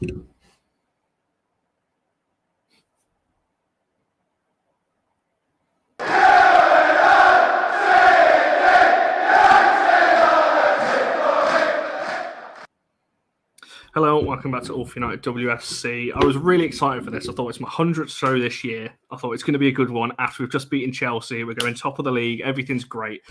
Hello, welcome back to All for United WFC. I was really excited for this. I thought it's my 100th show this year. I thought it's going to be a good one. After we've just beaten Chelsea, we're going top of the league. Everything's great.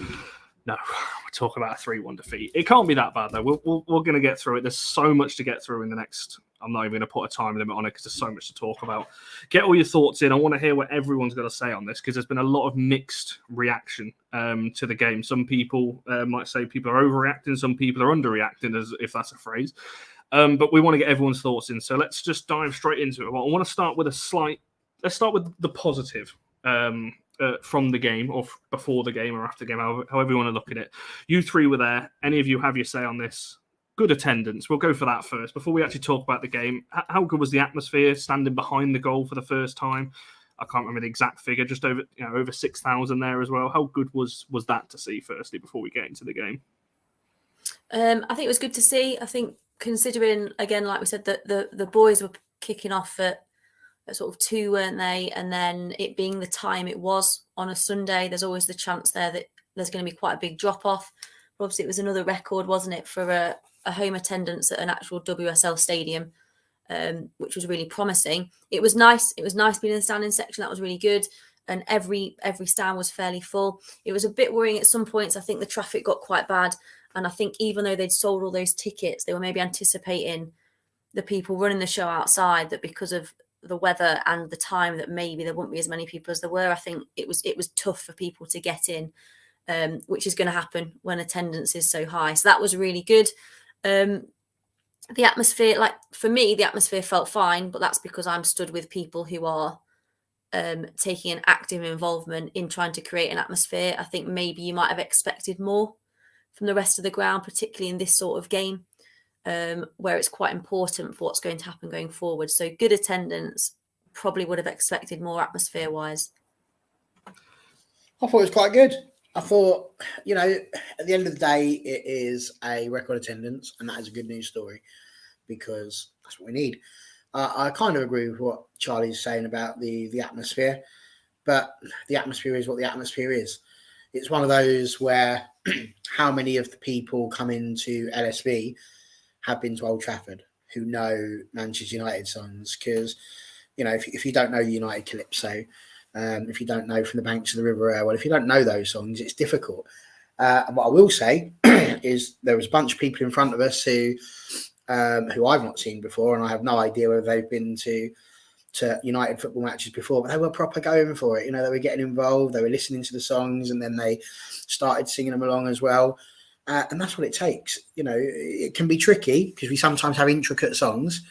No, we're talking about a 3-1 defeat. It can't be that bad, though. We're going to get through it. There's so much to get through in the next... I'm not even going to put a time limit on it because there's so much to talk about. Get all your thoughts in. I want to hear what everyone's got to say on this because there's been a lot of mixed reaction to the game. Some people might say people are overreacting. Some people are underreacting, as if that's a phrase. But we want to get everyone's thoughts in. So let's just dive straight into it. Well, I want to start with let's start with the positive from the game or before the game or after the game, however you want to look at it. You three were there. Any of you have your say on this? Good attendance. We'll go for that first. Before we actually talk about the game, how good was the atmosphere standing behind the goal for the first time? I can't remember the exact figure, just over 6,000 there as well. How good was that to see, firstly, before we get into the game? I think it was good to see. I think considering, again, like we said, that the boys were kicking off at sort of 2, weren't they? And then it being the time it was on a Sunday, there's always the chance there that there's going to be quite a big drop-off. But obviously, it was another record, wasn't it, for a home attendance at an actual WSL stadium, which was really promising. It was nice. It was nice being in the standing section. That was really good. And every stand was fairly full. It was a bit worrying at some points. I think the traffic got quite bad. And I think even though they'd sold all those tickets, they were maybe anticipating the people running the show outside, that because of the weather and the time that maybe there wouldn't be as many people as there were. I think it was tough for people to get in, which is going to happen when attendance is so high. So that was really good. The atmosphere, like for me, the atmosphere felt fine, but that's because I'm stood with people who are taking an active involvement in trying to create an atmosphere. I think maybe you might have expected more from the rest of the ground, particularly in this sort of game, where it's quite important for what's going to happen going forward. So good attendance, probably would have expected more atmosphere-wise. I thought it was quite good. I thought, at the end of the day, it is a record attendance, and that is a good news story because that's what we need. I kind of agree with what Charlie's saying about the atmosphere, but the atmosphere is what the atmosphere is. It's one of those where how many of the people coming to LSV have been to Old Trafford who know Manchester United songs? Because, if you don't know the United Calypso, if you don't know From the Banks of the River Air, well, if you don't know those songs, it's difficult. And what I will say is there was a bunch of people in front of us who I've not seen before, and I have no idea whether they've been to United football matches before, but they were proper going for it. They were getting involved, they were listening to the songs, and then they started singing them along as well. And that's what it takes. It can be tricky because we sometimes have intricate songs,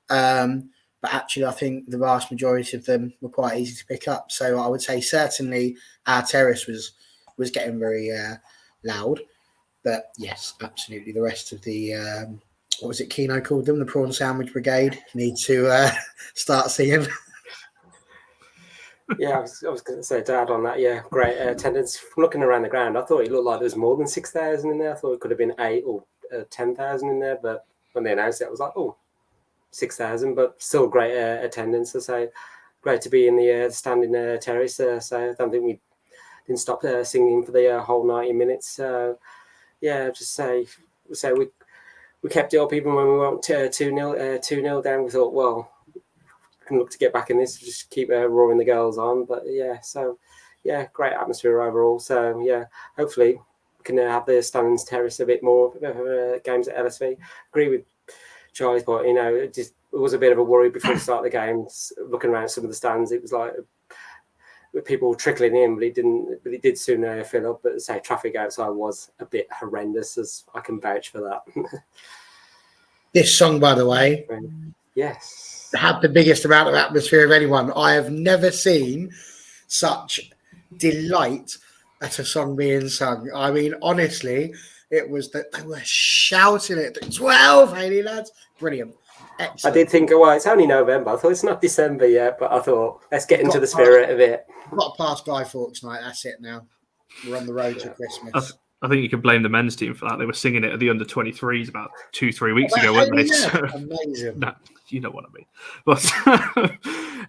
but actually I think the vast majority of them were quite easy to pick up. So I would say certainly our terrace was getting very loud. But yes, absolutely the rest of the... what was it Keno called them? The Prawn Sandwich Brigade need to start singing. Yeah, I was going to say to add on that. Yeah, great attendance. From looking around the ground, I thought it looked like there was more than 6,000 in there. I thought it could have been 8 or 10,000 in there, but when they announced it, I was like, 6,000, but still great attendance. So great to be in the standing terrace. So I don't think we didn't stop singing for the whole 90 minutes. So yeah, just say we kept it up even when we went 2-0 down. We thought, well, we can look to get back in this, just keep roaring the girls on. But yeah, great atmosphere overall. So yeah, hopefully we can have the standings terrace a bit more games at LSV. Agree with Charlie's point. It was a bit of a worry before the start of the game. Looking around some of the stands, it was like people trickling in, but it did soon fill up. But say traffic outside was a bit horrendous, as I can vouch for that. This song, by the way, yes, had the biggest amount of atmosphere of anyone. I have never seen such delight at a song being sung. I mean, honestly, it was that they were shouting it. 12, Haley lads, brilliant. Excellent. I did think, well, it's only November. I thought it's not December yet, but I thought let's get into the spirit of it. We've got to pass Guy Fawkes night. That's it now. We're on the road to Christmas. I think you could blame the men's team for that. They were singing it at the under-23s about 2-3 weeks ago, weren't they? Amazing. you know what I mean. But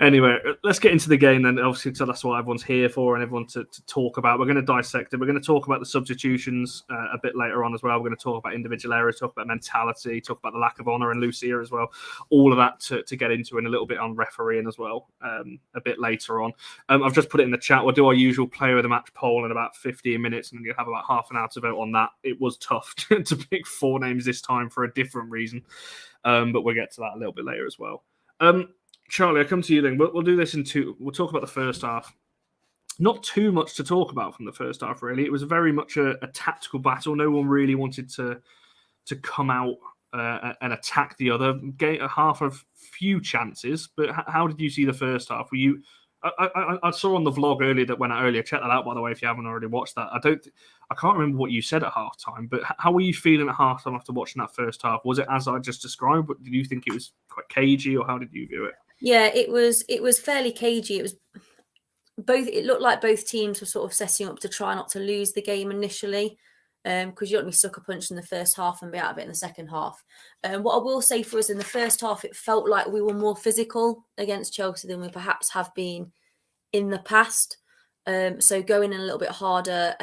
anyway, let's get into the game then. Obviously, so that's what everyone's here for and everyone to talk about. We're going to dissect it. We're going to talk about the substitutions a bit later on as well. We're going to talk about individual errors, talk about mentality, talk about the lack of honour and Lucia as well. All of that to get into and a little bit on refereeing as well a bit later on. I've just put it in the chat. We'll do our usual player of the match poll in about 15 minutes and then you'll have about half an hour to vote on that. It was tough to pick 4 names this time for a different reason. But we'll get to that a little bit later as well. Charlie, I'll come to you then. We'll do this in 2. We'll talk about the first half. Not too much to talk about from the first half, really. It was very much a tactical battle. No one really wanted to come out and attack the other. Half of few chances, but how did you see the first half? Were you? I saw on the vlog earlier that went out earlier. Check that out, by the way, if you haven't already watched that. I can't remember what you said at halftime, but how were you feeling at halftime after watching that first half? Was it as I just described? But did you think it was quite cagey, or how did you view it? Yeah, it was fairly cagey. It was both. It looked like both teams were sort of setting up to try not to lose the game initially, because you don't be sucker punched in the first half and be out of it in the second half. What I will say for us in the first half, it felt like we were more physical against Chelsea than we perhaps have been in the past. So going in a little bit harder,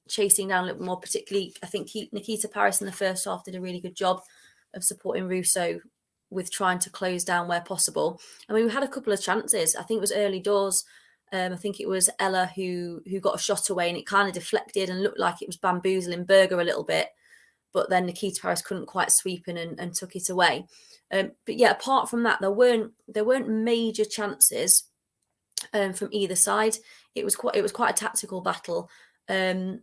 chasing down a little bit more, particularly I think Nikita Parris in the first half did a really good job of supporting Russo with trying to close down where possible. I mean, we had a couple of chances. I think it was early doors. I think it was Ella who got a shot away and it kind of deflected and looked like it was bamboozling Berger a little bit. But then Nikita Parris couldn't quite sweep in and took it away. But yeah, apart from that, there weren't major chances from either side. It was quite a tactical battle. So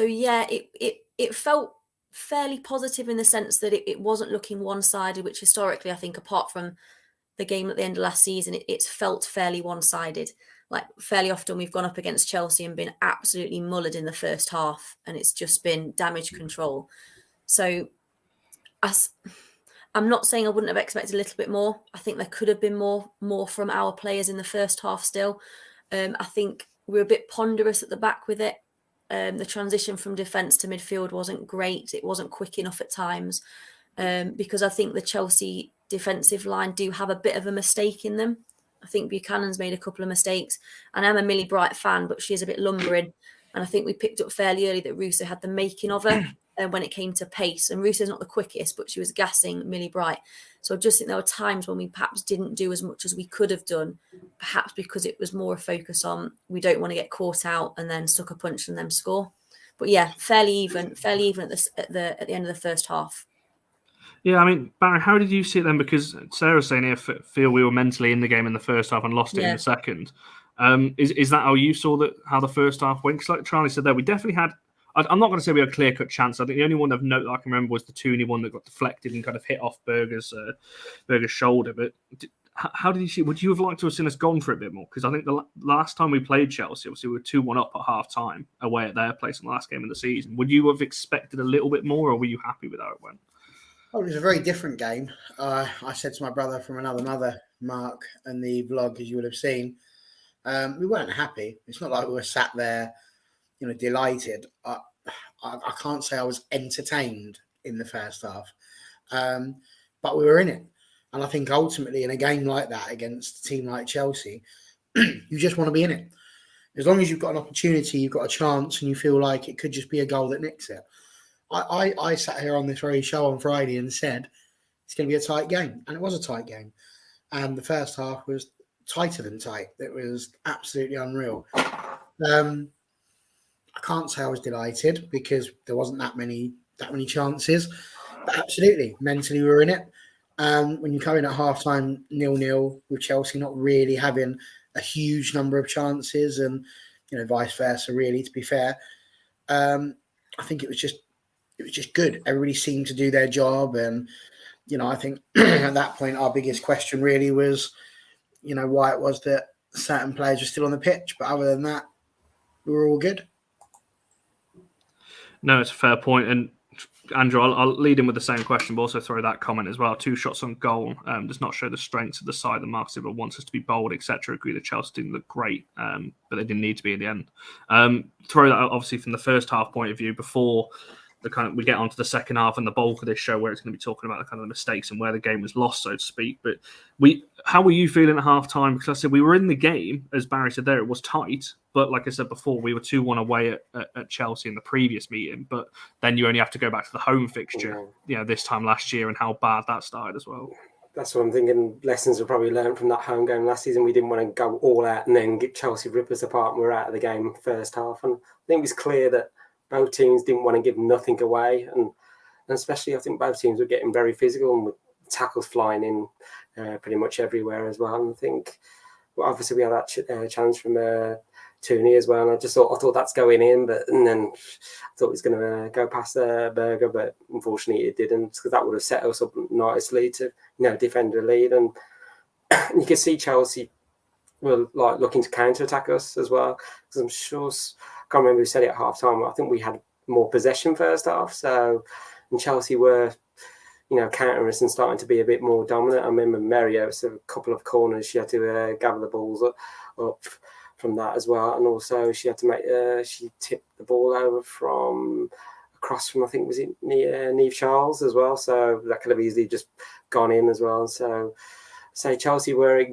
yeah, it felt fairly positive in the sense that it wasn't looking one-sided, which historically I think, apart from the game at the end of last season, it's felt fairly one-sided. Like fairly often we've gone up against Chelsea and been absolutely mullered in the first half, and it's just been damage control. So I'm not saying I wouldn't have expected a little bit more. I think there could have been more from our players in the first half still. I think we were a bit ponderous at the back with it. The transition from defence to midfield wasn't great. It wasn't quick enough at times because I think the Chelsea defensive line do have a bit of a mistake in them. I think Buchanan's made a couple of mistakes. And I'm a Millie Bright fan, but she's a bit lumbering. And I think we picked up fairly early that Russo had the making of her when it came to pace. And Russo's not the quickest, but she was gassing Millie Bright. So I just think there were times when we perhaps didn't do as much as we could have done, perhaps because it was more a focus on we don't want to get caught out and then sucker punch and then score. But yeah, fairly even at the end of the first half. Yeah, I mean, Barry, how did you see it then? Because Sarah's saying here, feel we were mentally in the game in the first half and lost it in the second. Is that how you saw how the first half went? Because like Charlie said there, we definitely had, I'm not going to say we had a clear-cut chance. I think the only one of note that I can remember was the Tooney one that got deflected and kind of hit off Berger's shoulder. But how did you see? Would you have liked to have seen us gone for it a bit more? Because I think the last time we played Chelsea, obviously we were 2-1 up at half-time away at their place in the last game of the season. Would you have expected a little bit more, or were you happy with how it went? Oh, it was a very different game. I said to my brother from another mother, Mark, and the vlog, as you would have seen, we weren't happy. It's not like we were sat there, delighted. I can't say I was entertained in the first half, but we were in it. And I think ultimately in a game like that against a team like Chelsea, you just want to be in it. As long as you've got an opportunity, you've got a chance, and you feel like it could just be a goal that nicks it. I sat here on this very show on Friday and said it's going to be a tight game. And it was a tight game. And the first half was tighter than tight. It was absolutely unreal. I can't say I was delighted because there wasn't that many chances. But absolutely, mentally we were in it. When you come in at halftime 0-0 with Chelsea not really having a huge number of chances and vice versa, really, to be fair, I think it was just good. Everybody seemed to do their job. And, I think at that point, our biggest question really was, why it was that certain players were still on the pitch. But other than that, we were all good. No, it's a fair point. And Andrew, I'll lead in with the same question, but also throw that comment as well. 2 shots on goal does not show the strengths of the side that Mark Silva wants us to be bold, etc. Agree that Chelsea didn't look great, but they didn't need to be in the end. Throw that out, obviously, from the first half point of view before we get onto the second half and the bulk of this show where it's going to be talking about the kind of the mistakes and where the game was lost, so to speak. But how were you feeling at half time? Because I said we were in the game, as Barry said there, it was tight. But like I said before, we were 2-1 away at Chelsea in the previous meeting. But then you only have to go back to the home fixture, this time last year and how bad that started as well. That's what I'm thinking. Lessons were probably learned from that home game last season. We didn't want to go all out and then get Chelsea rip us apart and we're out of the game first half. And I think it was clear that both teams didn't want to give nothing away. And especially I think both teams were getting very physical and with tackles flying in pretty much everywhere as well. And I think, obviously we had that challenge from Tooney as well. And I thought that's going in, and then I thought it was going to go past Berger, but unfortunately it didn't, because that would have set us up nicely to defend the lead. And you can see Chelsea were like looking to counter attack us as well, because I'm sure, I can't remember who said it at half time, I think we had more possession first half. So, and Chelsea were countering us and starting to be a bit more dominant. I remember Mario, so a couple of corners, she had to gather the balls up from that as well. And also she had to she tipped the ball over from across from, I think, was it Niamh Charles as well. So that could have easily just gone in as well. So, Chelsea were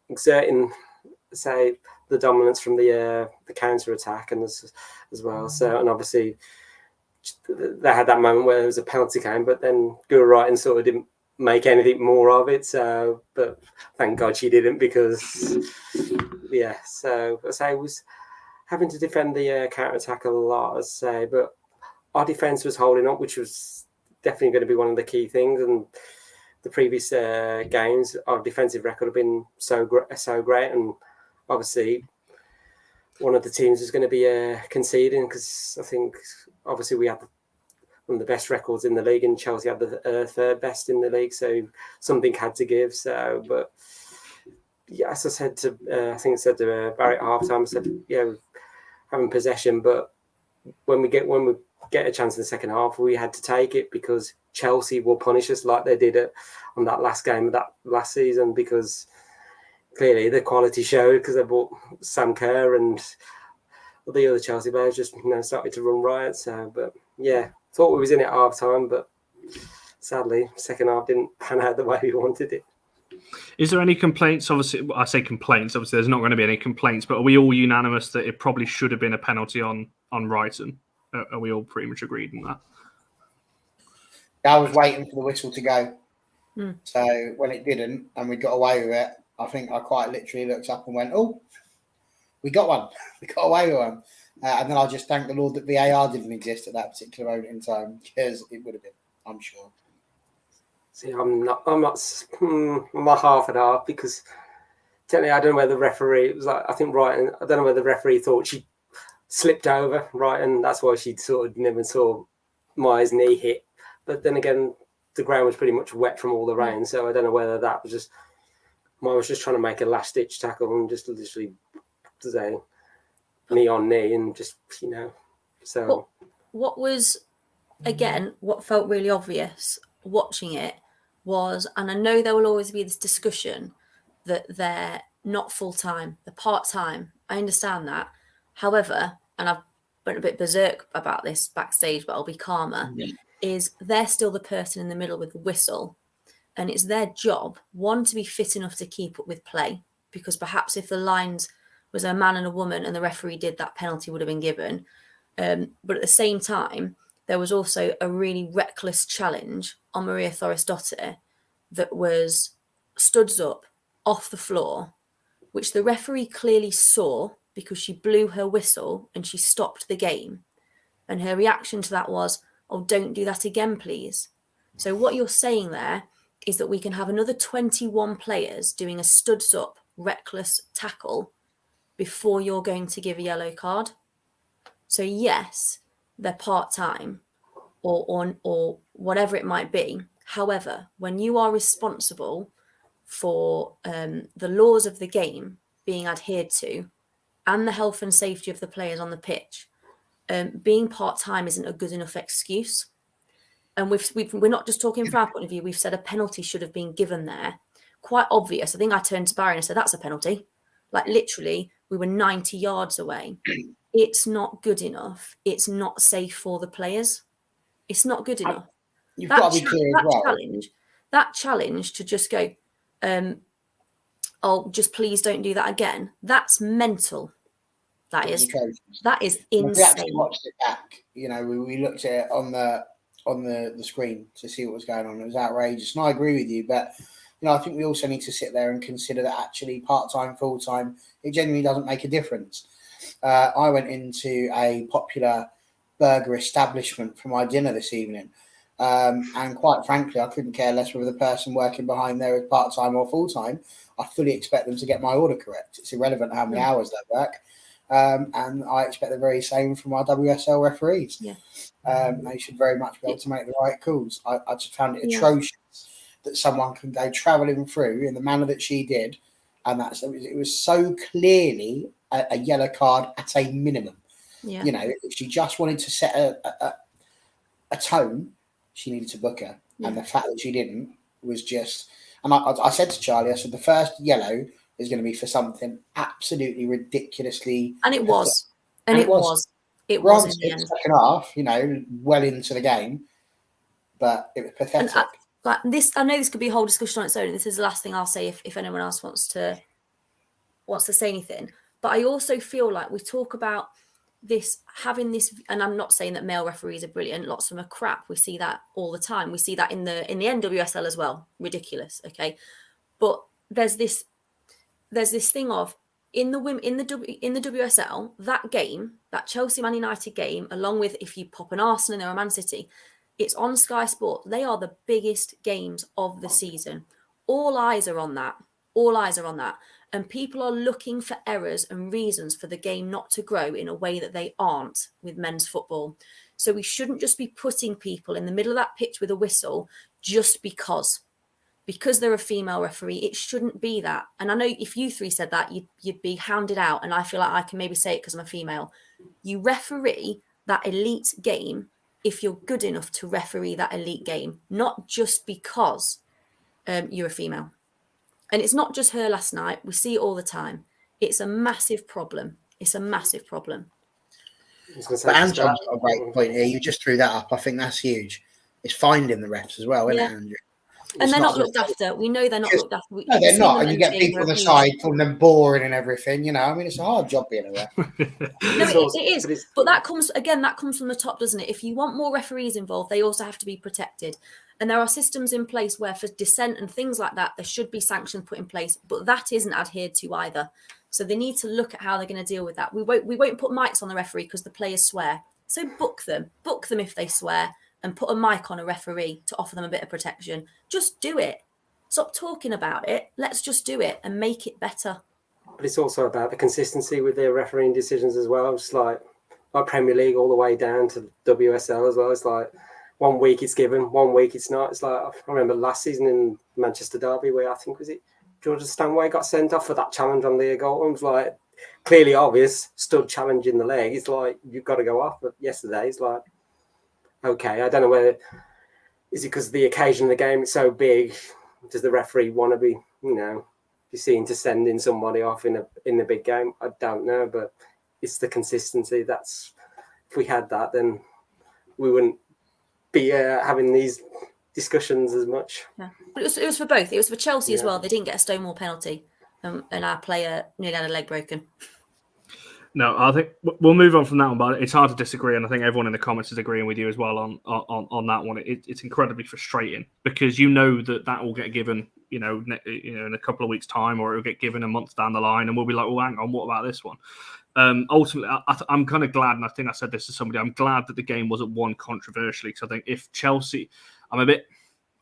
exerting, the dominance from the counter attack and as well. So, and obviously they had that moment where there was a penalty game, but then Gura Wrighton sort of didn't make anything more of it. So, but thank God she didn't, because so I was having to defend the counter attack a lot, but our defence was holding up, which was definitely going to be one of the key things. And the previous games, our defensive record had been so great, and obviously one of the teams is going to be conceding, because I think obviously we had one of the best records in the league, and Chelsea had the third best in the league, so something had to give. So, but as I said to, Barry at half time, I said, having possession, but when we get a chance in the second half, we had to take it, because Chelsea will punish us like they did on that last game of that last season, because clearly the quality showed, because they bought Sam Kerr and the other Chelsea players just started to run riot. So, but thought we was in it at half time, but sadly second half didn't pan out the way we wanted it. Is there any complaints? Obviously, I say complaints. Obviously, there's not going to be any complaints. But are we all unanimous that it probably should have been a penalty on Wrighton? Are we all pretty much agreed on that? I was waiting for the whistle to go. So when it didn't and we got away with it, I think I quite literally looked up and went, "Oh, we got one. We got away with one." And then I just thank the Lord that VAR didn't exist at that particular moment in time, because it would have been, I'm sure. See, I'm not half and half, because technically I don't know where the referee, it was like, I think Wrighton, I don't know where the referee thought she slipped over, right, and that's why she sort of never saw Maya's knee hit. But then again, the ground was pretty much wet from all the rain, so I don't know whether that was just Maya was just trying to make a last ditch tackle and just literally say knee on knee, and just So what was, again, what felt really obvious watching it was, and I know there will always be this discussion that they're not full time, they're part time. I understand that. However, and I've went a bit berserk about this backstage, but I'll be calmer, is they're still the person in the middle with the whistle. And it's their job, one, to be fit enough to keep up with play, because perhaps if the lines was a man and a woman and the referee did, that penalty would have been given. But at the same time, there was also a really reckless challenge on Maria Thorisdottir that was studs up off the floor, which the referee clearly saw, because she blew her whistle and she stopped the game. And her reaction to that was, "Oh, don't do that again, please." So what you're saying there is that we can have another 21 players doing a studs up reckless tackle before you're going to give a yellow card. So yes, they're part-time or whatever it might be. However, when you are responsible for the laws of the game being adhered to and the health and safety of the players on the pitch, being part-time isn't a good enough excuse. And we're not just talking from our point of view. We've said a penalty should have been given there. Quite obvious. I think I turned to Barry and I said, "That's a penalty." Like literally, we were 90 yards away. It's not good enough. It's not safe for the players. It's not good enough. You've got to be clear as well. That challenge to just go, oh, just please don't do that again. That's mental. That is insane. We actually watched it back. You know, we looked at it on the screen to see what was going on. It was outrageous, and I agree with you. But you know, I think we also need to sit there and consider that actually part-time, full-time, it genuinely doesn't make a difference. I went into a popular burger establishment for my dinner this evening. And quite frankly, I couldn't care less whether the person working behind there is part-time or full-time. I fully expect them to get my order correct. It's irrelevant how many hours they work. And I expect the very same from our WSL referees. Yeah. They should very much be able to make the right calls. I just found it atrocious that someone can go travelling through in the manner that she did. And it was so clearly a yellow card at a minimum. Yeah. You know, if she just wanted to set a tone, she needed to book her. Yeah. And the fact that she didn't was just... And I said to Charlie, I said, the first yellow is going to be for something absolutely ridiculously... And it was. And it was. It was in the end. Second half, you know, well into the game. But it was pathetic. Like this, I know this could be a whole discussion on its own. This is the last thing I'll say if anyone else wants to say anything. But I also feel like we talk about this, having this, and I'm not saying that male referees are brilliant. Lots of them are crap. We see that all the time. We see that in the NWSL as well. Ridiculous. Okay, but there's this thing of in the WSL, that game, that Chelsea Man United game, along with if you pop an Arsenal or a Man City, it's on Sky Sport. They are the biggest games of the season. All eyes are on that. All eyes are on that. And people are looking for errors and reasons for the game not to grow in a way that they aren't with men's football. So we shouldn't just be putting people in the middle of that pitch with a whistle just because they're a female referee. It shouldn't be that. And I know if you three said that, you'd be hounded out. And I feel like I can maybe say it because I'm a female. You referee that elite game if you're good enough to referee that elite game, not just because you're a female. And it's not just her last night. We see it all the time. It's a massive problem. It's a massive problem. But Andrew's got a great point here. You just threw that up. I think that's huge. It's finding the refs as well, isn't it, Andrew? And they're not looked after. We know they're not looked after. No, they're not. And you get people on the side calling them boring and everything. You know, I mean, it's a hard job being a ref. No, it is. But that comes from the top, doesn't it? If you want more referees involved, they also have to be protected. And there are systems in place where for dissent and things like that, there should be sanctions put in place. But that isn't adhered to either. So they need to look at how they're going to deal with that. We won't put mics on the referee because the players swear. So book them if they swear, and put a mic on a referee to offer them a bit of protection. Just do it. Stop talking about it. Let's just do it and make it better. But it's also about the consistency with their refereeing decisions as well. Just like Premier League all the way down to WSL as well. It's like 1 week it's given, 1 week it's not. It's like, I remember last season in Manchester Derby where I think, was it Georgia Stanway got sent off for that challenge on the goal. It was like clearly obvious, stood challenging the leg. It's like, you've got to go off. But yesterday, it's like, okay, I don't know whether, is it because the occasion of the game is so big? Does the referee want to be seen to sending somebody off in the big game? I don't know, but it's the consistency. That's, if we had that, then we wouldn't be having these discussions as much. Yeah, but it was for both. It was for Chelsea as well. They didn't get a Stonewall penalty, and our player nearly had a leg broken. No, I think we'll move on from that one, but it's hard to disagree, and I think everyone in the comments is agreeing with you as well on that one. It's incredibly frustrating because you know that will get given, in a couple of weeks' time, or it will get given a month down the line, and we'll be like, well, hang on, what about this one? Ultimately, I'm kind of glad, and I think I said this to somebody, I'm glad that the game wasn't won controversially, because I think if Chelsea,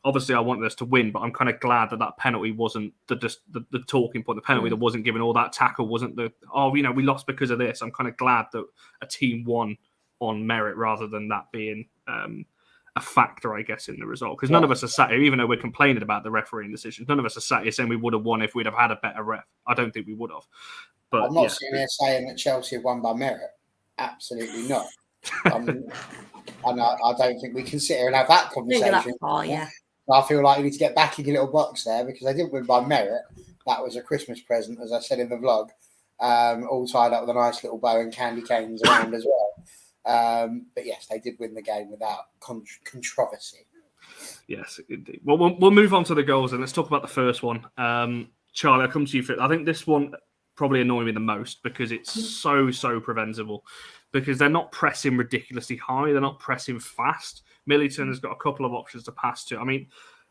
obviously I wanted us to win, but I'm kind of glad that penalty wasn't the talking point. The penalty that wasn't given, or that tackle wasn't we lost because of this. I'm kind of glad that a team won on merit rather than that being a factor, I guess, in the result. Because none of us are sat here, even though we're complaining about the refereeing decisions, none of us are sat here saying we would have won if we'd have had a better ref. I don't think we would have. But I'm not sitting here saying that Chelsea have won by merit. Absolutely not. And I don't think we can sit here and have that conversation. I feel like we need to get back in your little box there, because they didn't win by merit. That was a Christmas present, as I said in the vlog, all tied up with a nice little bow and candy canes around as well. But yes, they did win the game without controversy. Yes, indeed. Well, we'll move on to the goals and let's talk about the first one. Charlie, I'll come to you for it. I think this one probably annoyed me the most because it's so preventable. Because they're not pressing ridiculously high, they're not pressing fast. Millington has got a couple of options to pass to. I mean,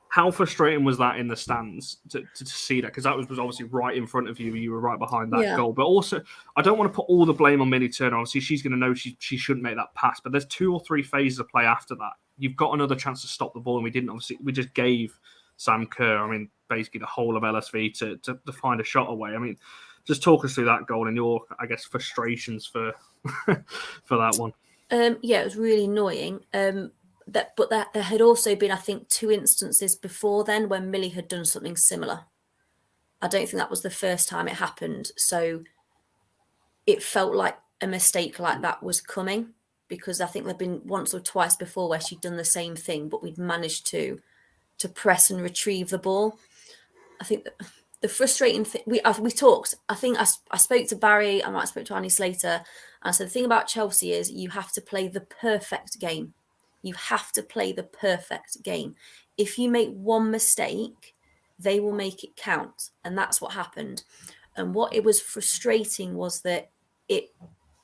how frustrating was that in the stands to see that? Because that was obviously right in front of you. You were right behind that goal. But also, I don't want to put all the blame on Millie Turner. Obviously, she's going to know she shouldn't make that pass. But there's 2 or 3 phases of play after that. You've got another chance to stop the ball, and we didn't. Obviously, we just gave Sam Kerr, I mean, basically the whole of LSV to find a shot away. I mean, just talk us through that goal and your, I guess, frustrations for for that one. Yeah, it was really annoying. But there had also been, I think, 2 instances before then when Millie had done something similar. I don't think that was the first time it happened. So it felt like a mistake like that was coming, because I think there'd been once or twice before where she'd done the same thing, but we'd managed to press and retrieve the ball. I think the frustrating thing, we talked, I think I spoke to Barry, I might have spoke to Annie Slater, and I said the thing about Chelsea is you have to play the perfect game. You have to play the perfect game. If you make one mistake, they will make it count. And that's what happened. And what it was frustrating was that it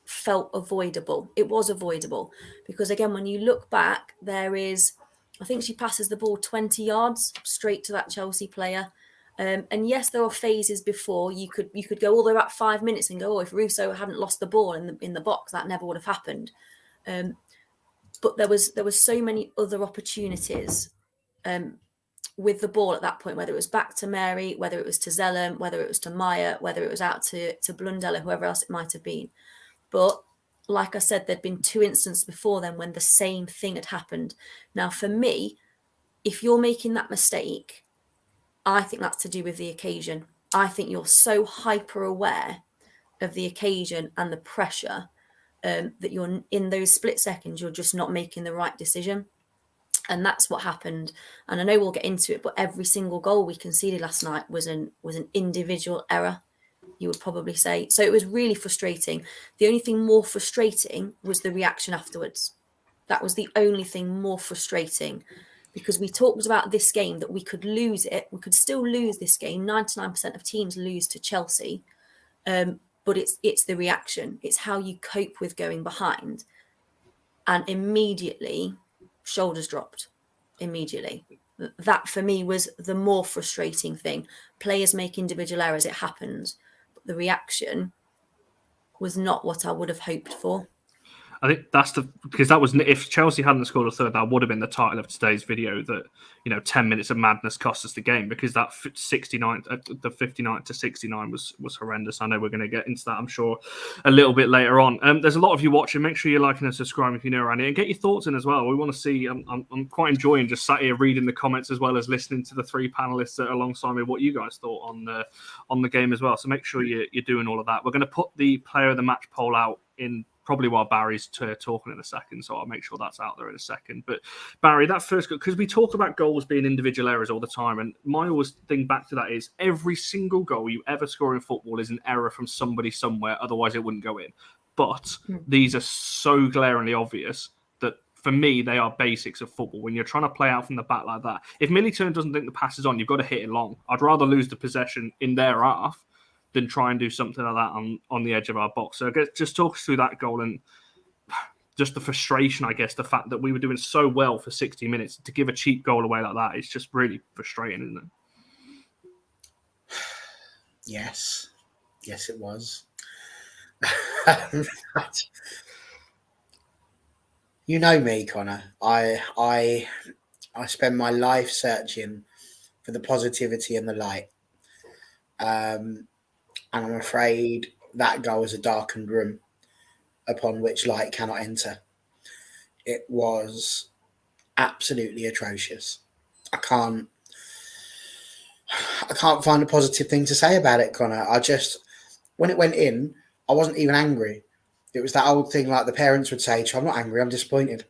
felt avoidable. It was avoidable. Because again, when you look back, I think she passes the ball 20 yards straight to that Chelsea player. And yes, there were phases before you could go all the way back 5 minutes and go, oh, if Russo hadn't lost the ball in the box, that never would have happened. But there was so many other opportunities with the ball at that point, whether it was back to Mary, whether it was to Zellum, whether it was to Maya, whether it was out to Blundell or whoever else it might have been. But like I said, there'd been 2 instances before then when the same thing had happened. Now, for me, if you're making that mistake, I think that's to do with the occasion. I think you're so hyper aware of the occasion and the pressure that you're in those split seconds, you're just not making the right decision. And that's what happened. And I know we'll get into it, but every single goal we conceded last night was an individual error, you would probably say. So it was really frustrating. The only thing more frustrating was the reaction afterwards. That was the only thing more frustrating, because we talked about this game, that we could lose it. We could still lose this game. 99% of teams lose to Chelsea. But it's the reaction. It's how you cope with going behind. And immediately, shoulders dropped. Immediately. That, for me, was the more frustrating thing. Players make individual errors. It happens. But the reaction was not what I would have hoped for. I think because that was, if Chelsea hadn't scored a third, that would have been the title of today's video, that 10 minutes of madness cost us the game, because that 59 the 59 to 69 was horrendous. I know we're going to get into that, I'm sure, a little bit later on. There's a lot of you watching. Make sure you're liking and subscribing if you're new around here, and get your thoughts in as well. We want to see. I'm quite enjoying just sat here reading the comments as well as listening to the 3 panelists that are alongside me, what you guys thought on the game as well. So make sure you're doing all of that. We're going to put the player of the match poll out in probably while Barry's talking in a second, so I'll make sure that's out there in a second. But Barry, that first goal, because we talk about goals being individual errors all the time, and my always thing back to that is every single goal you ever score in football is an error from somebody somewhere, otherwise it wouldn't go in. But these are so glaringly obvious that for me they are basics of football. When you're trying to play out from the back like that, if Millie Turner doesn't think the pass is on, you've got to hit it long. I'd rather lose the possession in their half than try and do something like that on the edge of our box. So I guess just talk us through that goal and just the frustration, I guess, the fact that we were doing so well for 60 minutes to give a cheap goal away like that. It's just really frustrating, isn't it? Yes, it was. You know me, Connor. I spend my life searching for the positivity and the light. And I'm afraid that goal was a darkened room upon which light cannot enter. It was absolutely atrocious. I can't find a positive thing to say about it, Connor. When it went in, I wasn't even angry. It was that old thing like the parents would say, I'm not angry, I'm disappointed.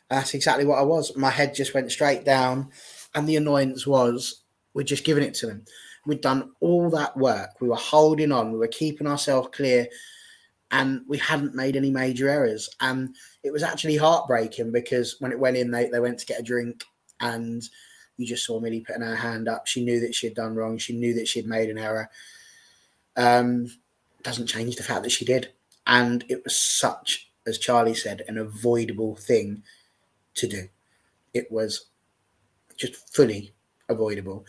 And that's exactly what I was. My head just went straight down, and the annoyance was we're just giving it to them. We'd done all that work. We were holding on. We were keeping ourselves clear and we hadn't made any major errors. And it was actually heartbreaking because when it went in, they went to get a drink, and you just saw Millie putting her hand up. She knew that she had done wrong. She knew that she'd made an error. Doesn't change the fact that she did. And it was such, as Charlie said, an avoidable thing to do. It was just fully avoidable.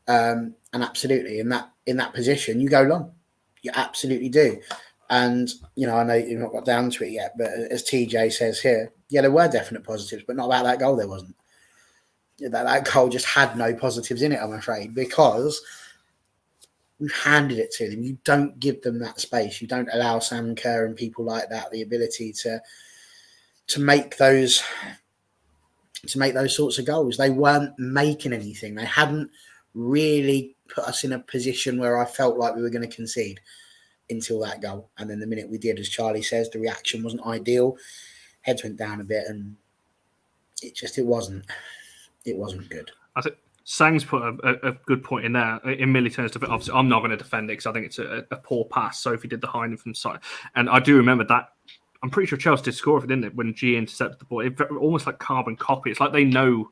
And absolutely, in that position, you go long. You absolutely do. And, I know you've not got down to it yet, but as TJ says here, yeah, there were definite positives, but not about that goal, there wasn't. That goal just had no positives in it, I'm afraid, because you handed it to them. You don't give them that space. You don't allow Sam Kerr and people like that the ability to make those sorts of goals. They weren't making anything. They hadn't really put us in a position where I felt like we were going to concede until that goal. And then the minute we did, as Charlie says, the reaction wasn't ideal. Heads went down a bit, and it wasn't good. I think Sang's put a good point in there. In Millie Turner's defense, obviously, I'm not going to defend it because I think it's a poor pass. Sophie did the hiding from side. And I do remember that. I'm pretty sure Chelsea did score it, didn't it, when G intercepted the ball. It almost like carbon copy. It's like they know.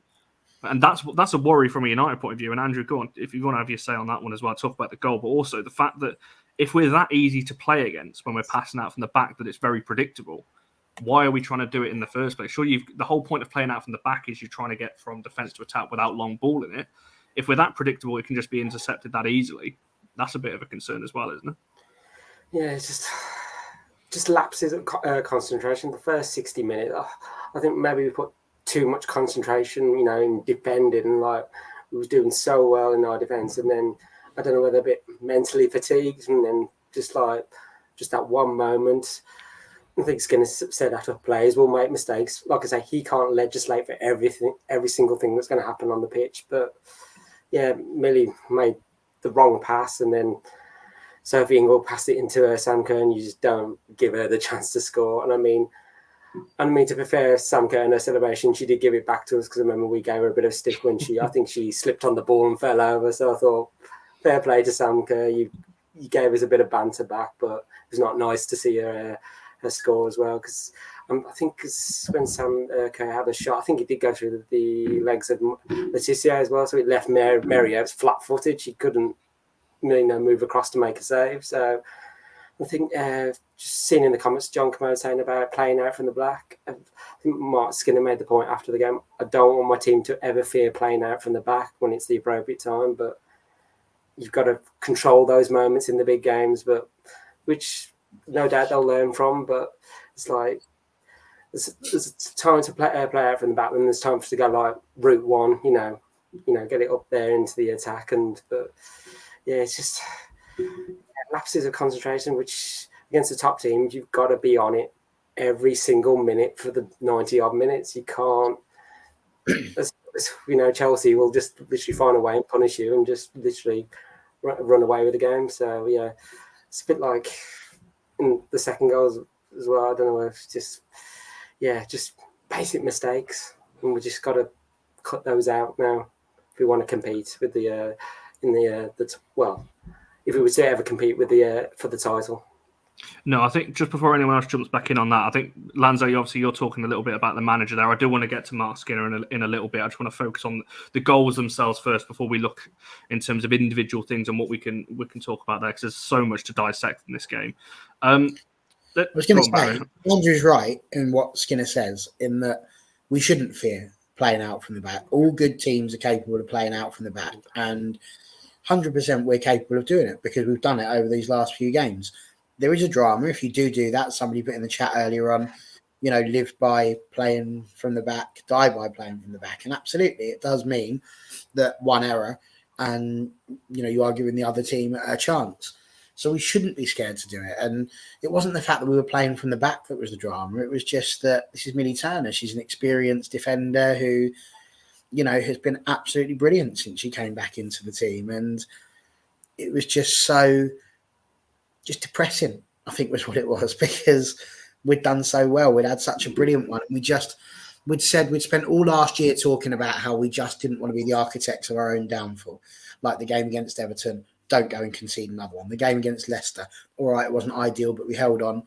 And that's a worry from a United point of view. And Andrew, go on, if you want to have your say on that one as well, talk about the goal, but also the fact that if we're that easy to play against when we're passing out from the back, that it's very predictable, why are we trying to do it in the first place? Sure, the whole point of playing out from the back is you're trying to get from defence to attack without long ball in it. If we're that predictable, it can just be intercepted that easily. That's a bit of a concern as well, isn't it? Yeah, it's just lapses of concentration. The first 60 minutes, I think maybe we put too much concentration, in defending, and like we was doing so well in our defence, and then I don't know whether a bit mentally fatigued, and then just that one moment. I think Skinner said after players will make mistakes. Like I say, he can't legislate for every single thing that's going to happen on the pitch. But yeah, Millie made the wrong pass, and then Sophie Ingle passed it into Sam Kerr, and you just don't give her the chance to score. And I mean, to be fair, Sam Kerr in her celebration, she did give it back to us because I remember we gave her a bit of a stick when I think she slipped on the ball and fell over. So I thought, fair play to Sam Kerr. You gave us a bit of banter back, but it was not nice to see her score as well, because I think when Sam Kerr had a shot, I think it did go through the legs of Alessia as well, so it left Mary out flat-footed. She couldn't move across to make a save. So I think just seeing in the comments John Commode saying about playing out from the back, I think Mark Skinner made the point after the game, I don't want my team to ever fear playing out from the back when it's the appropriate time, but you've got to control those moments in the big games, but which no doubt they'll learn from, but it's like there's time to play out from the back, and there's time to go like route one, get it up there into the attack, but yeah, it's just lapses of concentration, which against the top teams you've got to be on it every single minute for the 90 odd minutes. You can't. Chelsea will just literally find a way and punish you and just literally run away with the game. So yeah, it's a bit like in the second goal as well. I don't know if it's just basic mistakes, and we just got to cut those out now if we want to compete with if we were to ever compete with for the title. No, I think just before anyone else jumps back in on that, I think, Lanzo, you're talking a little bit about the manager there. I do want to get to Mark Skinner in a little bit. I just want to focus on the goals themselves first before we look in terms of individual things and what we can talk about there, because there's so much to dissect in this game. I was going to say, Andrew's right in what Skinner says, in that we shouldn't fear playing out from the back. All good teams are capable of playing out from the back, and 100% we're capable of doing it because we've done it over these last few games. There is a drama if you do that. Somebody put in the chat earlier on, live by playing from the back, die by playing from the back. And absolutely, it does mean that one error and, you are giving the other team a chance. So we shouldn't be scared to do it. And it wasn't the fact that we were playing from the back that was the drama. It was just that this is Millie Turner. She's an experienced defender who, has been absolutely brilliant since she came back into the team. And it was just depressing, I think was what it was, because we'd done so well. We'd had such a brilliant one. We'd spent all last year talking about how we just didn't want to be the architects of our own downfall. Like the game against Everton, don't go and concede another one. The game against Leicester, all right, it wasn't ideal, but we held on.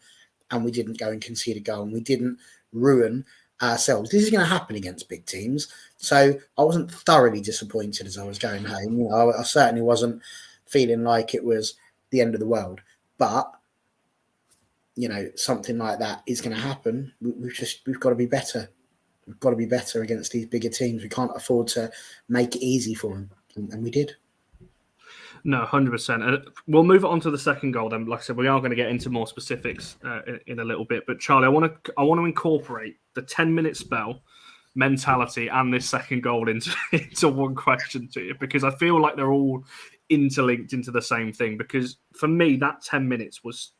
and we didn't go and concede a goal, and we didn't ruin ourselves. This is going to happen against big teams. So I wasn't thoroughly disappointed as I was going home. You know, I certainly wasn't feeling like it was the end of the world. But, you know, something like that is going to happen. We've got to be better. We've got to be better against these bigger teams. We can't afford to make it easy for them. And we did. No, 100%. And we'll move on to the second goal then. Like I said, we are going to get into more specifics in a little bit. But Charlie, I want to incorporate the 10-minute spell, mentality, and this second goal into one question to you, because I feel like they're all interlinked into the same thing. Because for me, that 10 minutes was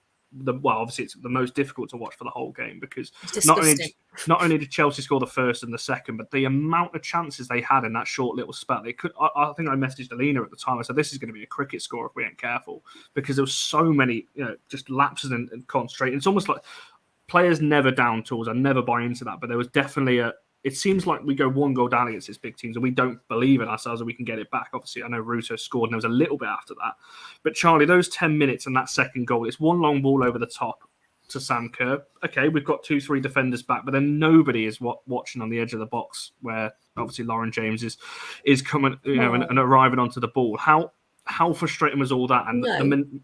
obviously it's the most difficult to watch for the whole game, because not only did Chelsea score the first and the second, but the amount of chances they had in that short little spell. They could. I think I messaged Alina at the time. I said, this is going to be a cricket score if we ain't careful, because there was so many, just lapses and concentrating. It's almost like players never down tools. I never buy into that, but there was definitely it seems like we go one goal down against these big teams and we don't believe in ourselves that we can get it back. Obviously, I know Russo scored and there was a little bit after that. But Charlie, those 10 minutes and that second goal, it's one long ball over the top to Sam Kerr. Okay, we've got 2-3 defenders back, but then nobody is watching on the edge of the box where obviously Lauren James is coming, and arriving onto the ball. How frustrating was all that? And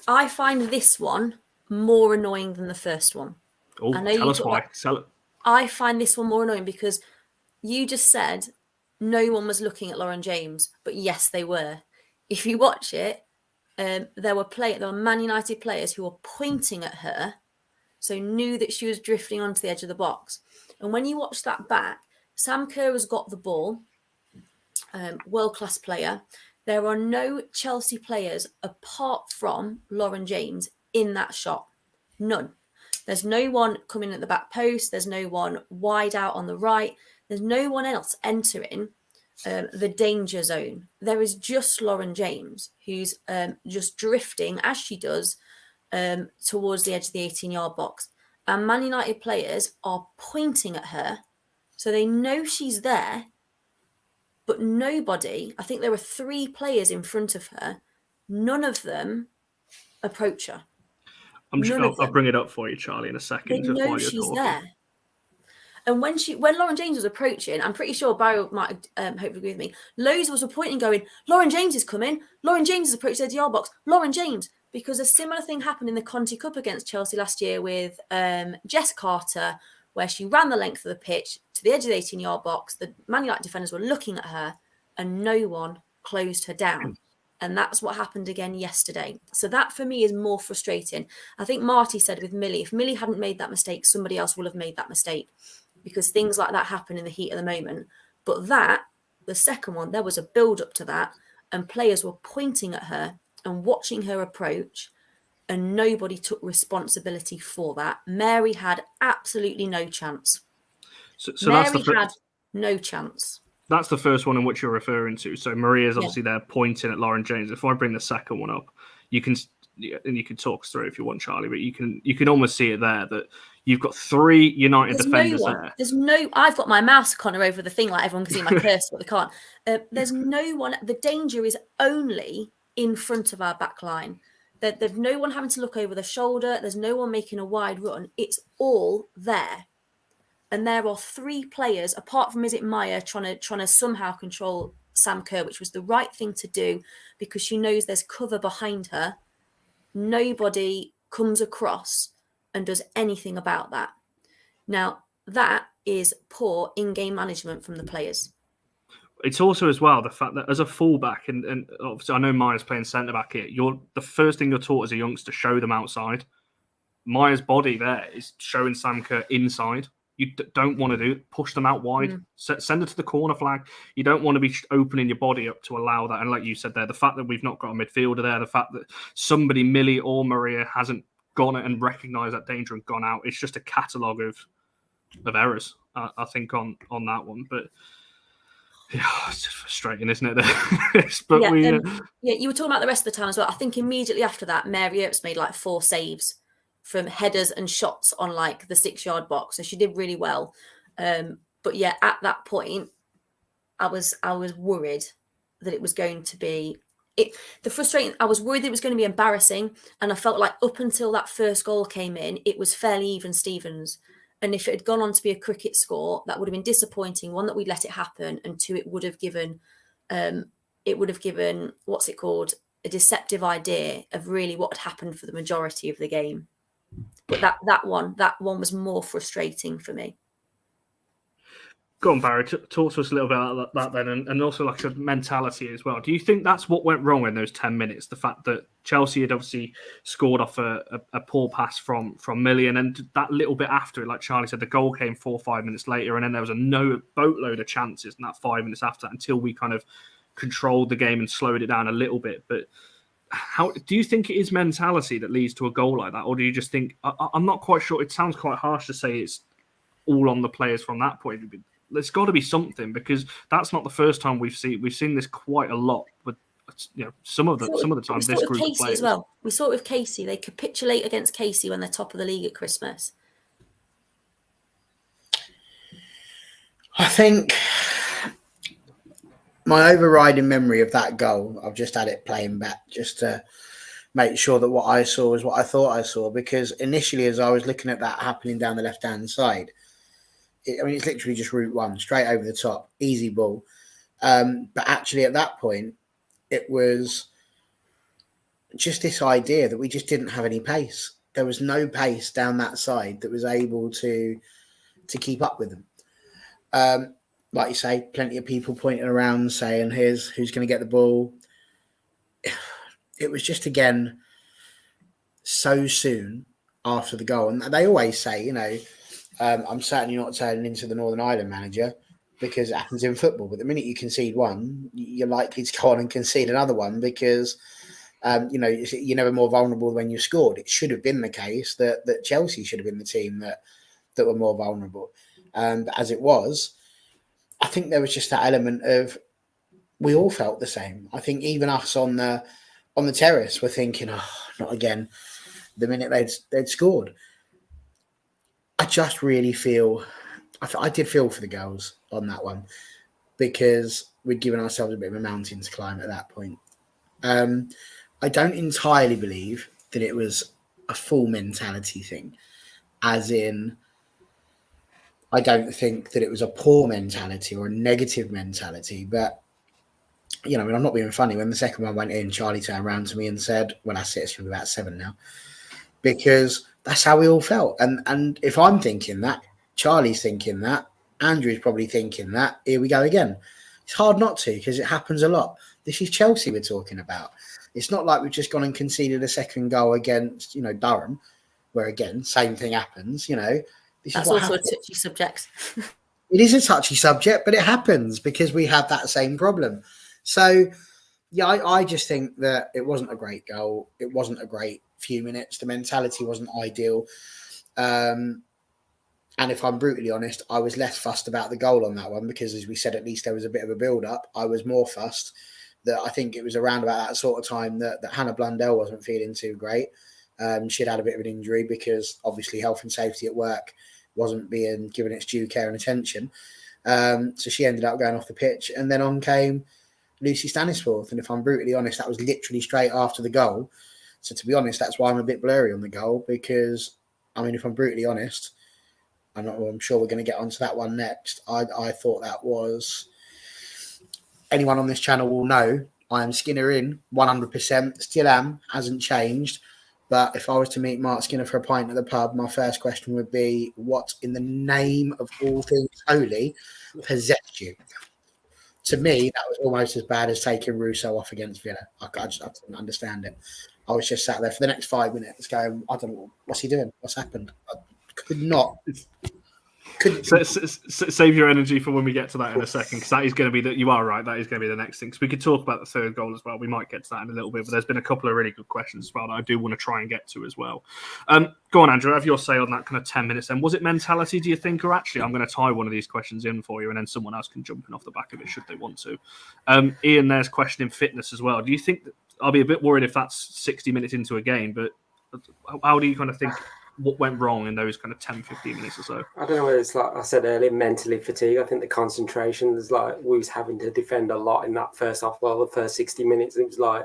I find this one more annoying than the first one. Oh, tell us why. I find this one more annoying because you just said no one was looking at Lauren James, but yes, they were. If you watch it, there were Man United players who were pointing at her, so knew that she was drifting onto the edge of the box. And when you watch that back, Sam Kerr has got the ball, world-class player. There are no Chelsea players apart from Lauren James in that shot. None. There's no one coming at the back post. There's no one wide out on the right. There's no one else entering the danger zone. There is just Lauren James, who's just drifting, as she does, towards the edge of the 18-yard box. And Man United players are pointing at her, so they know she's there, but nobody, I think there were 3 players in front of her, none of them approach her. I'll bring it up for you, Charlie, in a second. They know she's there. And when Lauren James was approaching, I'm pretty sure Barry might hopefully agree with me, loads was pointing going, Lauren James is coming. Lauren James has approached the edge of the yard box. Lauren James. Because a similar thing happened in the Conti Cup against Chelsea last year with Jess Carter, where she ran the length of the pitch to the edge of the 18-yard box. The Man United defenders were looking at her and no one closed her down. And that's what happened again yesterday. So that for me is more frustrating. I think Marty said with Millie, if Millie hadn't made that mistake, somebody else will have made that mistake, because things like that happen in the heat of the moment. But the second one, there was a build up to that and players were pointing at her and watching her approach and nobody took responsibility for that. Mary had absolutely no chance. So Mary had no chance. That's the first one in which you're referring to. So Maria's obviously there pointing at Lauren James. If I bring the second one up, you can talk us through if you want, Charlie, but you can almost see it there that you've got 3 United defenders there. I've got my mouse corner over the thing like everyone can see my cursor, but they can't. There's no one. The danger is only in front of our back line. There's no one having to look over the shoulder. There's no one making a wide run. It's all there. And there are 3 players, apart from, is it Maya, trying to somehow control Sam Kerr, which was the right thing to do because she knows there's cover behind her. Nobody comes across and does anything about that. Now, that is poor in-game management from the players. It's also as well the fact that as a fullback, and obviously I know Maya's playing centre-back here, the first thing you're taught as a youngster, show them outside. Maya's body there is showing Sam Kerr inside. You don't want to do push them out wide. Send it to the corner flag. You don't want to be opening your body up to allow that. And like you said there, the fact that we've not got a midfielder there, the fact that somebody, Millie or Maria, hasn't gone and recognised that danger and gone out, it's just a catalogue of errors, I think, on that one. But yeah, it's just frustrating, isn't it? But you were talking about the rest of the time as well. I think immediately after that, Mary Earps made like 4 saves from headers and shots on like the 6-yard box. So she did really well. But yeah, at that point, I was worried that it was going to be the frustrating. I was worried it was going to be embarrassing, and I felt like up until that first goal came in, it was fairly even Stevens. And if it had gone on to be a cricket score, that would have been disappointing. One, that we'd let it happen, and two, it would have given what's it called, a deceptive idea of really what had happened for the majority of the game. But that one was more frustrating for me. Go on, Barry. Talk to us a little bit about that then, and also, like I said, mentality as well. Do you think that's what went wrong in those 10 minutes? The fact that Chelsea had obviously scored off a poor pass from Millie, and then that little bit after it, like Charlie said, the goal came 4 or 5 minutes later, and then there was a boatload of chances in that 5 minutes after that until we kind of controlled the game and slowed it down a little bit. But how do you think it is mentality that leads to a goal like that, or do you just think I'm not quite sure? It sounds quite harsh to say it's all on the players from that point. There's got to be something, because that's not the first time we've seen this quite a lot. But some of the time this group of players as well. We saw it with Casey. They capitulate against Casey when they're top of the league at Christmas. I think my overriding memory of that goal, I've just had it playing back just to make sure that what I saw was what I thought I saw. Because initially, as I was looking at that happening down the left-hand side, it's literally just route one, straight over the top, easy ball. But actually, at that point, it was just this idea that we just didn't have any pace. There was no pace down that side that was able to keep up with them. Like you say, plenty of people pointing around saying, here's who's going to get the ball. It was just, again, so soon after the goal. And they always say, I'm certainly not turning into the Northern Ireland manager, because it happens in football. But the minute you concede one, you're likely to go on and concede another one, because, you're never more vulnerable when you scored. It should have been the case that Chelsea should have been the team that were more vulnerable. But as it was, I think there was just that element of, we all felt the same. I think even us on the terrace were thinking, oh, not again, the minute they'd scored. I just really feel, I did feel for the girls on that one, because we'd given ourselves a bit of a mountain to climb at that point. I don't entirely believe that it was a full mentality thing, as in, I don't think that it was a poor mentality or a negative mentality. But, I'm not being funny. When the second one went in, Charlie turned around to me and said, well, that's it, it's going to be about 7 now. Because that's how we all felt. And if I'm thinking that, Charlie's thinking that, Andrew's probably thinking that, here we go again. It's hard not to, because it happens a lot. This is Chelsea we're talking about. It's not like we've just gone and conceded a second goal against, Durham, where, again, same thing happens, That's also a touchy subject. It is a touchy subject, but it happens because we have that same problem. So, yeah, I just think that it wasn't a great goal. It wasn't a great few minutes. The mentality wasn't ideal. And if I'm brutally honest, I was less fussed about the goal on that one, because, as we said, at least there was a bit of a build-up. I was more fussed that I think it was around about that sort of time that Hannah Blundell wasn't feeling too great. She'd had a bit of an injury, because obviously health and safety at work wasn't being given its due care and attention. So she ended up going off the pitch, and then on came Lucy Stanisforth. And if I'm brutally honest, that was literally straight after the goal. So to be honest, that's why I'm a bit blurry on the goal, because, if I'm brutally honest, I'm sure we're going to get onto that one next. I thought that was, anyone on this channel will know, I am Skinner in 100%, still am, hasn't changed. But if I was to meet Mark Skinner for a pint at the pub, my first question would be, what in the name of all things holy possessed you? To me, that was almost as bad as taking Russo off against Villa. I didn't understand it. I was just sat there for the next 5 minutes going, I don't know, what's he doing? What's happened? I could not. Save your energy for when we get to that in a second, because that is going to be you are right, that is going to be the next thing. So we could talk about the third goal as well. We might get to that in a little bit, but there's been a couple of really good questions as well that I do want to try and get to as well. Go on, Andrew, have your say on that kind of 10 minutes then. Was it mentality, do you think, or actually I'm going to tie one of these questions in for you and then someone else can jump in off the back of it should they want to. Ian, there's questioning fitness as well. Do you think I'll be a bit worried if that's 60 minutes into a game, but how do you kind of think what went wrong in those kind of 10, 15 minutes or so. I don't know whether it's like I said earlier, mentally fatigue. I think the concentration is like we was having to defend a lot in that first half. Well, the first 60 minutes, it was like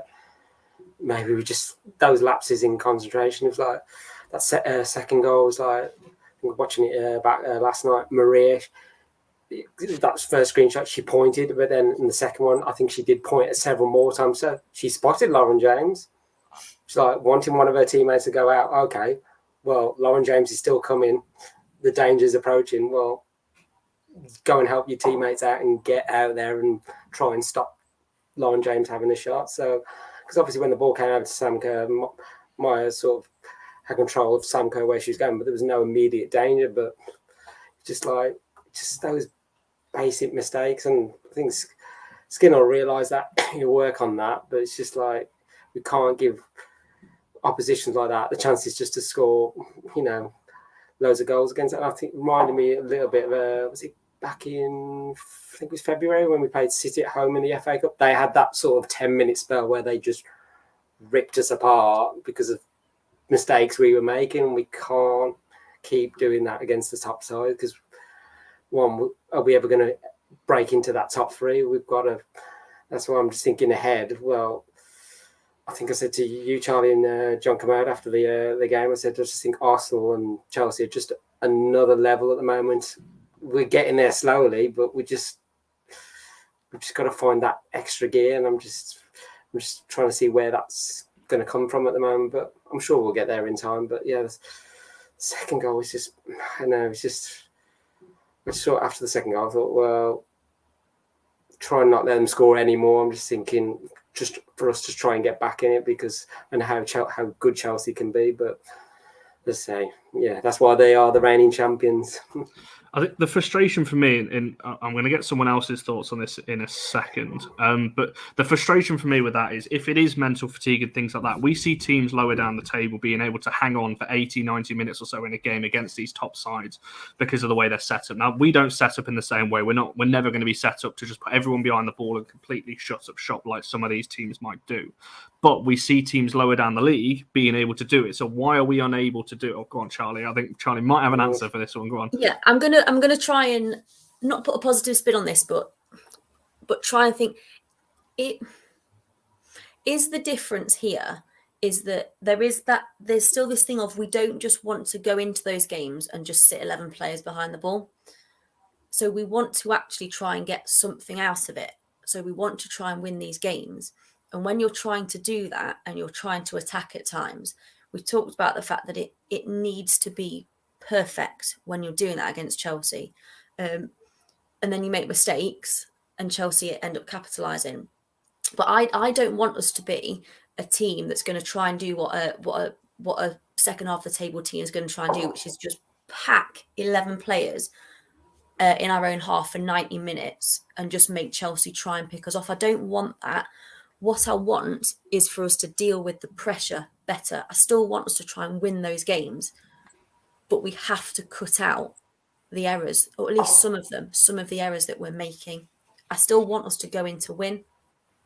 maybe we just those lapses in concentration. It was like that second goal was like I think watching it back last night. Maria, that first screenshot she pointed, but then in the second one, I think she did point several more times. So she spotted Lauren James. She's like wanting one of her teammates to go out. Okay, well, Lauren James is still coming. The danger's approaching. Well, go and help your teammates out and get out there and try and stop Lauren James having a shot. So, because obviously when the ball came over to Sam Kerr, Maya sort of had control of Sam Kerr where she was going, but there was no immediate danger. But just those basic mistakes, and I think Skinner will realise that he'll work on that. But it's just like we can't give oppositions like that the chances just to score, loads of goals against it. And I think it reminded me a little bit of was it back in I think it was February when we played City at home in the FA Cup. They had that sort of 10-minute spell where they just ripped us apart because of mistakes we were making. We can't keep doing that against the top side because one, are we ever going to break into that top three? We've got to. That's why I'm just thinking ahead. Well, I think I said to you, Charlie, and John come out after the game. I said, I just think Arsenal and Chelsea are just another level at the moment. We're getting there slowly, but we've just got to find that extra gear. And I'm just trying to see where that's going to come from at the moment. But I'm sure we'll get there in time. But yeah, the second goal was just, I know, it's just. I just thought after the second goal, I thought, well, try and not let them score anymore. I'm just thinking, just for us to try and get back in it because and how good Chelsea can be. But let's say, yeah, that's why they are the reigning champions. I think the frustration for me, and I'm going to get someone else's thoughts on this in a second, but the frustration for me with that is if it is mental fatigue and things like that, we see teams lower down the table being able to hang on for 80, 90 minutes or so in a game against these top sides because of the way they're set up. Now, we don't set up in the same way. We're never going to be set up to just put everyone behind the ball and completely shut up shop like some of these teams might do. But we see teams lower down the league being able to do it. So why are we unable to do it? Oh, go on, Charlie. I think Charlie might have an answer for this one. Go on. Yeah, I'm gonna try and not put a positive spin on this, but try and think. It is the difference here is that there's still this thing of we don't just want to go into those games and just sit 11 players behind the ball. So we want to actually try and get something out of it. So we want to try and win these games. And when you're trying to do that and you're trying to attack at times, we talked about the fact that it needs to be perfect when you're doing that against Chelsea. And then you make mistakes and Chelsea end up capitalising. But I don't want us to be a team that's going to try and do what a second half of the table team is going to try and do, which is just pack 11 players in our own half for 90 minutes and just make Chelsea try and pick us off. I don't want that. What I want is for us to deal with the pressure better. I still want us to try and win those games, but we have to cut out the errors, or at least some of the errors that we're making. I still want us to go in to win.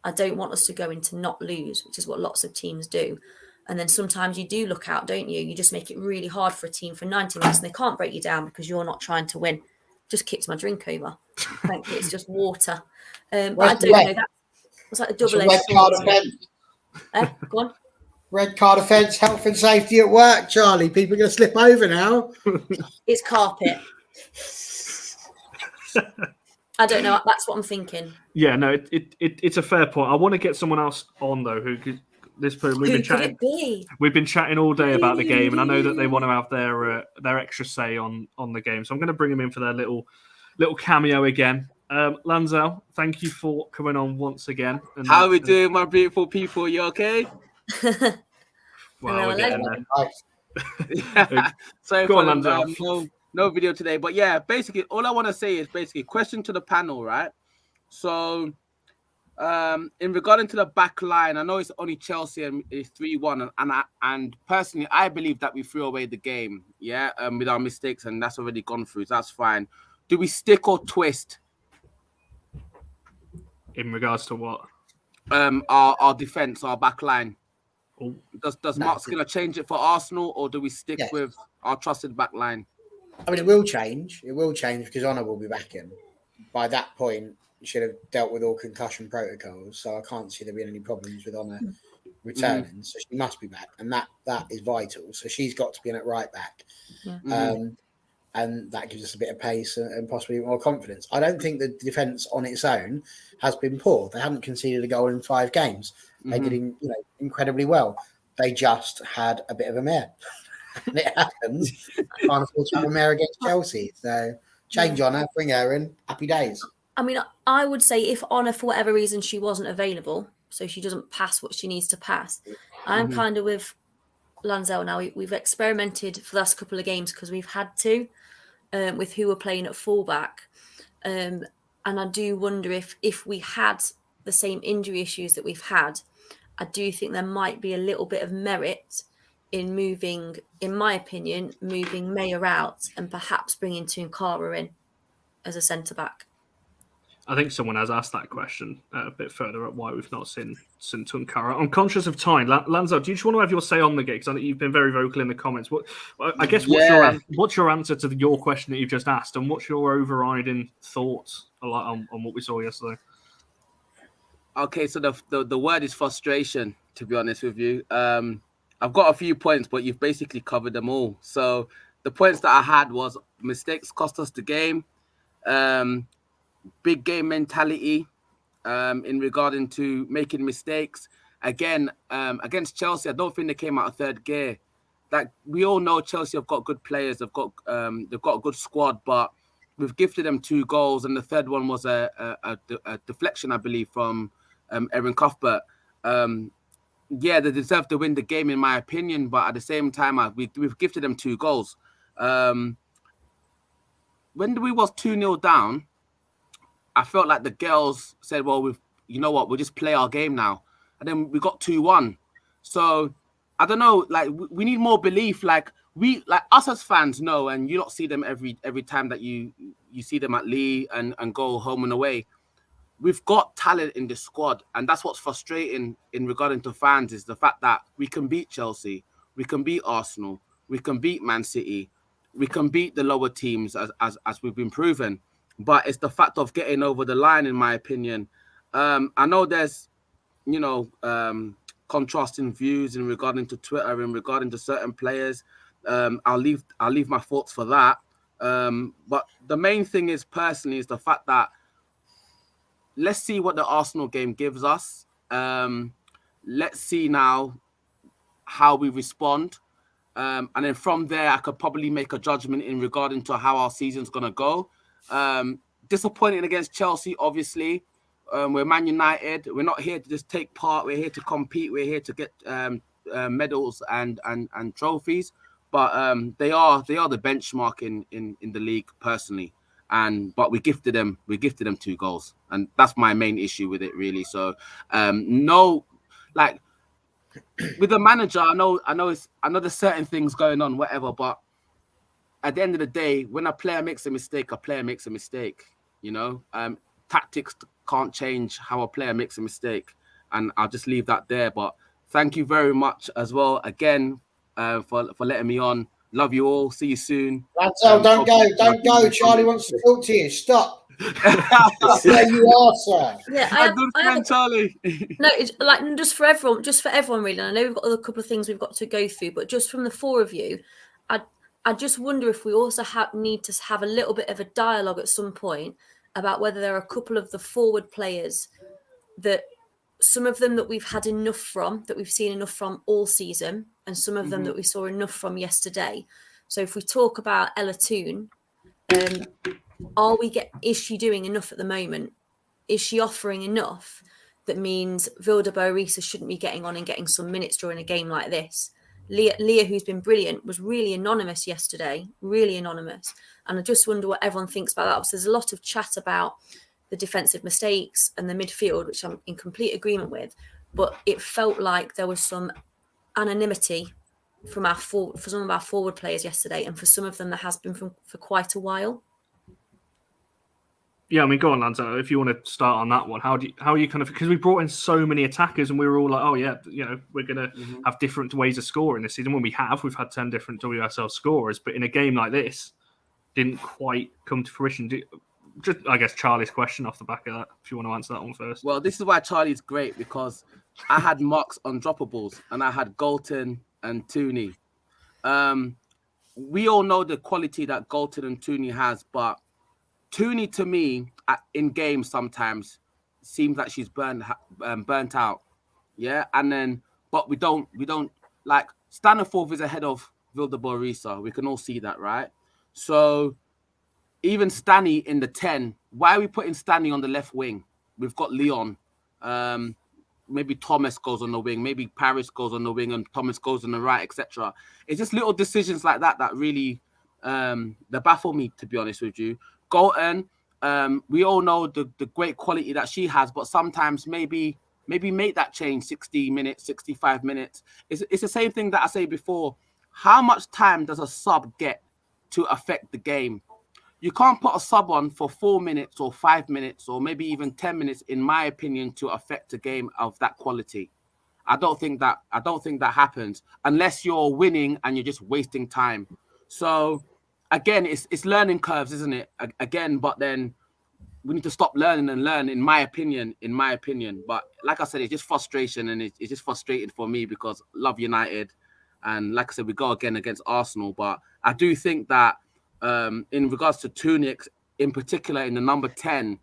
I don't want us to go in to not lose, which is what lots of teams do. And then sometimes you do look out, don't you? You just make it really hard for a team for 90 minutes and they can't break you down because you're not trying to win. Just kicked my drink over. Thank you. It's just water. But I don't know. That was like a double-edged red card offence. Go on. Red card offence, health and safety at work, Charlie. People are going to slip over now. It's carpet. I don't know. That's what I'm thinking. Yeah, no, it's a fair point. I want to get someone else on though who could. We've been chatting all day about the game, and I know that they want to have their extra say on the game. So I'm going to bring them in for their little cameo again. Lanzel, thank you for coming on once again. How are we doing, my beautiful people? You okay? Well, we're getting there. Sorry Go for on, Lanzel. No video today, but yeah, basically all I want to say is question to the panel, right? So in regarding to the back line, I know it's only Chelsea and it's 3-1, and personally I believe that we threw away the game, with our mistakes, and that's already gone through, so that's fine. Do we stick or twist? In regards to what? Our defense, our back line. Oh. Does Mark Skinner change it for Arsenal, or do we stick with our trusted backline. I mean, it will change. It will change because Honor will be back in. By that point, you should have dealt with all concussion protocols. So I can't see there being any problems with Honor returning. So she must be back, and that is vital. So she's got to be in at right back. Yeah. And that gives us a bit of pace and possibly more confidence. I don't think the defence on its own has been poor. They haven't conceded a goal in 5 games. They did incredibly well. They just had a bit of a mare. And it happens. Can't afford to have a mare against Chelsea. So change Honor, bring her in. Happy days. I mean, I would say if Honor, for whatever reason, she wasn't available, so she doesn't pass what she needs to pass, I'm kind of with Lanzell now. We've experimented for the last couple of games because we've had to, with who we're playing at fullback. And I do wonder if we had the same injury issues that we've had, I do think there might be a little bit of merit in moving, in my opinion, moving Mayer out and perhaps bringing Tunkara in as a centre-back. I think someone has asked that question a bit further up why we've not seen Tunkara. I'm conscious of time. Lanzo, do you just want to have your say on the game? Because I think you've been very vocal in the comments. What's your answer to your question that you've just asked, and what's your overriding thoughts on what we saw yesterday? Okay, so the word is frustration, to be honest with you. I've got a few points, but you've basically covered them all. So the points that I had was mistakes cost us the game. Big game mentality in regarding to making mistakes. Again, against Chelsea, I don't think they came out of third gear. Like we all know, Chelsea have got good players. They've got a good squad, but we've gifted them 2 goals, and the third one was a deflection, I believe, from Erin Cuthbert. Yeah, they deserve to win the game, in my opinion, but at the same time, we've gifted them 2 goals. When we was 2-0 down, I felt like the girls said, well, we'll just play our game now. And then we got 2-1. So, I don't know, like, we need more belief. Like us as fans know, and you don't see them every time that you see them at Lee and go home and away. We've got talent in the squad, and that's what's frustrating in regarding to fans is the fact that we can beat Chelsea, we can beat Arsenal, we can beat Man City, we can beat the lower teams as we've been proven. But it's the fact of getting over the line, in my opinion. I know there's, contrasting views in regarding to Twitter, in regarding to certain players. I'll leave my thoughts for that. But the main thing is, personally, is the fact that let's see what the Arsenal game gives us. Let's see now how we respond. And then from there, I could probably make a judgment in regarding to how our season's going to go. Disappointing against Chelsea, obviously. We're Man United. We're not here to just take part. We're here to compete. We're here to get medals and trophies. But they are the benchmark in the league, personally. But we gifted them 2 goals, and that's my main issue with it, really. So with the manager, I know there's certain things going on, whatever. But at the end of the day, when a player makes a mistake, Tactics can't change how a player makes a mistake, and I'll just leave that there. But thank you very much as well again for letting me on. Love you all. See you soon. Lanzell, don't go. Charlie wants to talk to you. Stop. There you are, sir. Yeah, Charlie. No, it's like just for everyone, really. And I know we've got a couple of things we've got to go through, but just from the 4 of you, I just wonder if we also need to have a little bit of a dialogue at some point about whether there are a couple of the forward players that some of them that we've had enough from, that we've seen enough from all season, and some of them that we saw enough from yesterday. So if we talk about Ella Toon, is she doing enough at the moment? Is she offering enough that means Vilda Boarisa shouldn't be getting on and getting some minutes during a game like this? Leah, who's been brilliant, was really anonymous yesterday, really anonymous. And I just wonder what everyone thinks about that. So there's a lot of chat about the defensive mistakes and the midfield, which I'm in complete agreement with. But it felt like there was some anonymity for some of our forward players yesterday, and for some of them there has been for quite a while. Yeah, I mean, go on, Lanza. If you want to start on that one, how are you kind of, because we brought in so many attackers and we were all like, oh yeah, we're gonna have different ways of scoring this season. When we've had 10 different WSL scorers, but in a game like this, didn't quite come to fruition. Just, I guess, Charlie's question off the back of that, if you want to answer that one first. Well, this is why Charlie's great, because I had marks on droppables and I had Galton and Tooney. We all know the quality that Galton and Tooney has, but Tooney, to me, in games sometimes seems like she's burnt out. Yeah, and then but we don't like Staniforth is ahead of Vilda Borisa. We can all see that, right? So even Stani in the 10, why are we putting Stani on the left wing? We've got Leon. Maybe Thomas goes on the wing. Maybe Paris goes on the wing and Thomas goes on the right, etc. It's just little decisions like that that really that baffle me, to be honest with you. Galton, we all know the great quality that she has, but sometimes maybe make that change 60 minutes, 65 minutes. It's the same thing that I say before. How much time does a sub get to affect the game? You can't put a sub on for 4 minutes or 5 minutes or maybe even 10 minutes, in my opinion, to affect a game of that quality. I don't think that happens unless you're winning and you're just wasting time. So again, it's learning curves, isn't it? Again, but then we need to stop learning and learn, in my opinion. But like I said, it's just frustration, and it's just frustrating for me because I love United. And like I said, we go again against Arsenal. But I do think that in regards to Tunic, in particular in the number 10,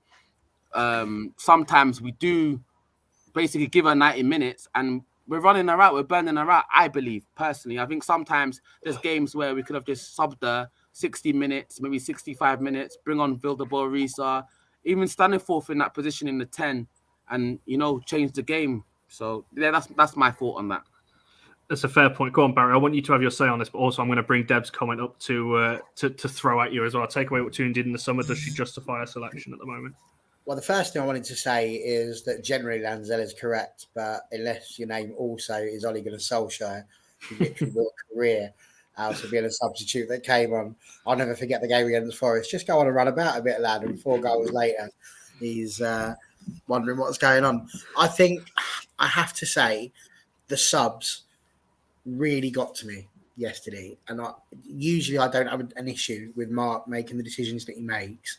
sometimes we do basically give her 90 minutes and we're running her out, we're burning her out, I believe, personally. I think sometimes there's games where we could have just subbed her 60 minutes, maybe 65 minutes, bring on Vilda Borisa, even Staniforth in that position in the 10 and, change the game. So, yeah, that's my thought on that. That's a fair point. Go on, Barry. I want you to have your say on this, but also I'm going to bring Deb's comment up to throw at you as well. Take away what Toon did in the summer. Does she justify her selection at the moment? Well, the first thing I wanted to say is that generally Lanzella is correct, but unless your name also is Ole Gunnar Solskjaer, who literally built a career out of being a substitute that came on. I'll never forget the game against Forest. Just go on and run about a bit, lad, and 4 goals later, he's wondering what's going on. I think I have to say the subs really got to me yesterday, and usually I don't have an issue with Mark making the decisions that he makes,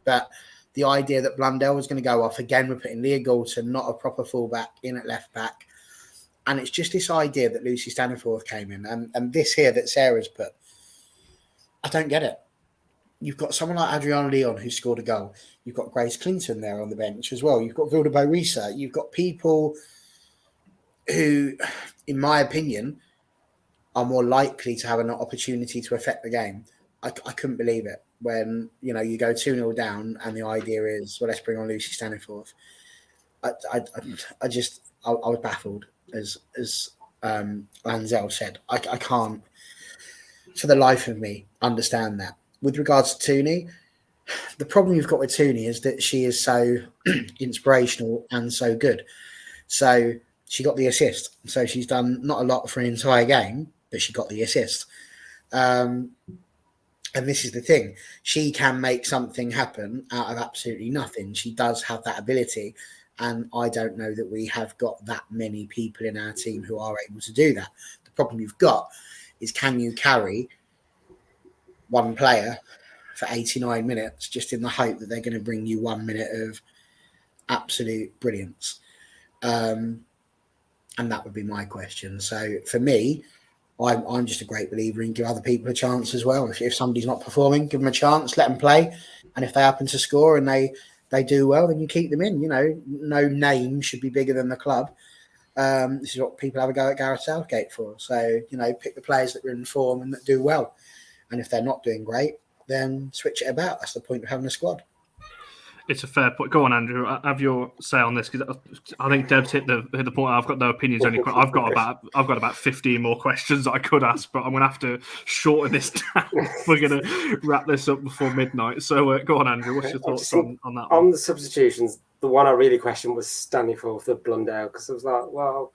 but the idea that Blundell was going to go off again, we're putting Leah Galton, not a proper fullback, in at left back, and it's just this idea that Lucy Staniforth came in, and this here that Sarah's put, I don't get it. You've got someone like Adriana Leon who scored a goal. You've got Grace Clinton there on the bench as well. You've got Vilda Borisa. You've got people who, in my opinion, are more likely to have an opportunity to affect the game. I couldn't believe it when, you go 2-0 down and the idea is, well, let's bring on Lucy Staniforth. I was baffled, as Lanzell said. I can't, for the life of me, understand that. With regards to Tooney, the problem you've got with Tooney is that she is so inspirational and so good. So she got the assist. So she's done not a lot for an entire game, but she got the assist. And this is the thing. She can make something happen out of absolutely nothing. She does have that ability. And I don't know that we have got that many people in our team who are able to do that. The problem you've got is, can you carry one player for 89 minutes just in the hope that they're going to bring you 1 minute of absolute brilliance? And that would be my question. So for me, I'm just a great believer in give other people a chance as well. If somebody's not performing, give them a chance, let them play. And if they happen to score and they do well, then you keep them in. No name should be bigger than the club. This is what people have a go at Gareth Southgate for. So, pick the players that are in form and that do well. And if they're not doing great, then switch it about. That's the point of having a squad. It's a fair point. Go on, Andrew. Have your say on this, because I think Deb's hit the point. I've got no opinions on it. I've got about 15 more questions that I could ask, but I'm going to have to shorten this down. We're going to wrap this up before midnight. So go on, Andrew. What's your thoughts on that? On the substitutions, the one I really questioned was Staniforth, the Blundell, because I was like, well,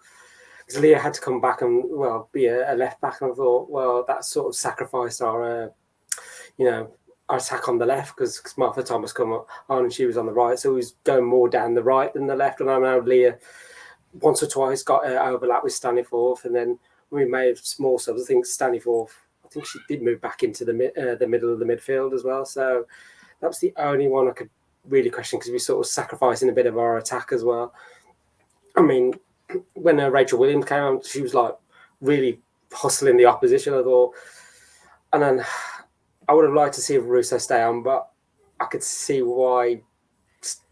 because Leah had to come back and be a left back, and I thought, well, that sort of sacrificed our, our attack on the left because Martha Thomas come on and she was on the right, so he was going more down the right than the left. And I know Leah once or twice got overlap with Staniforth, and then we made small subs. I think Staniforth, I think she did move back into the middle of the midfield as well. So that was the only one I could really question because we sort of sacrificing a bit of our attack as well. I mean, when Rachel Williams came on, she was like really hustling the opposition, I thought. And then I would have liked to see Russo stay on, but I could see why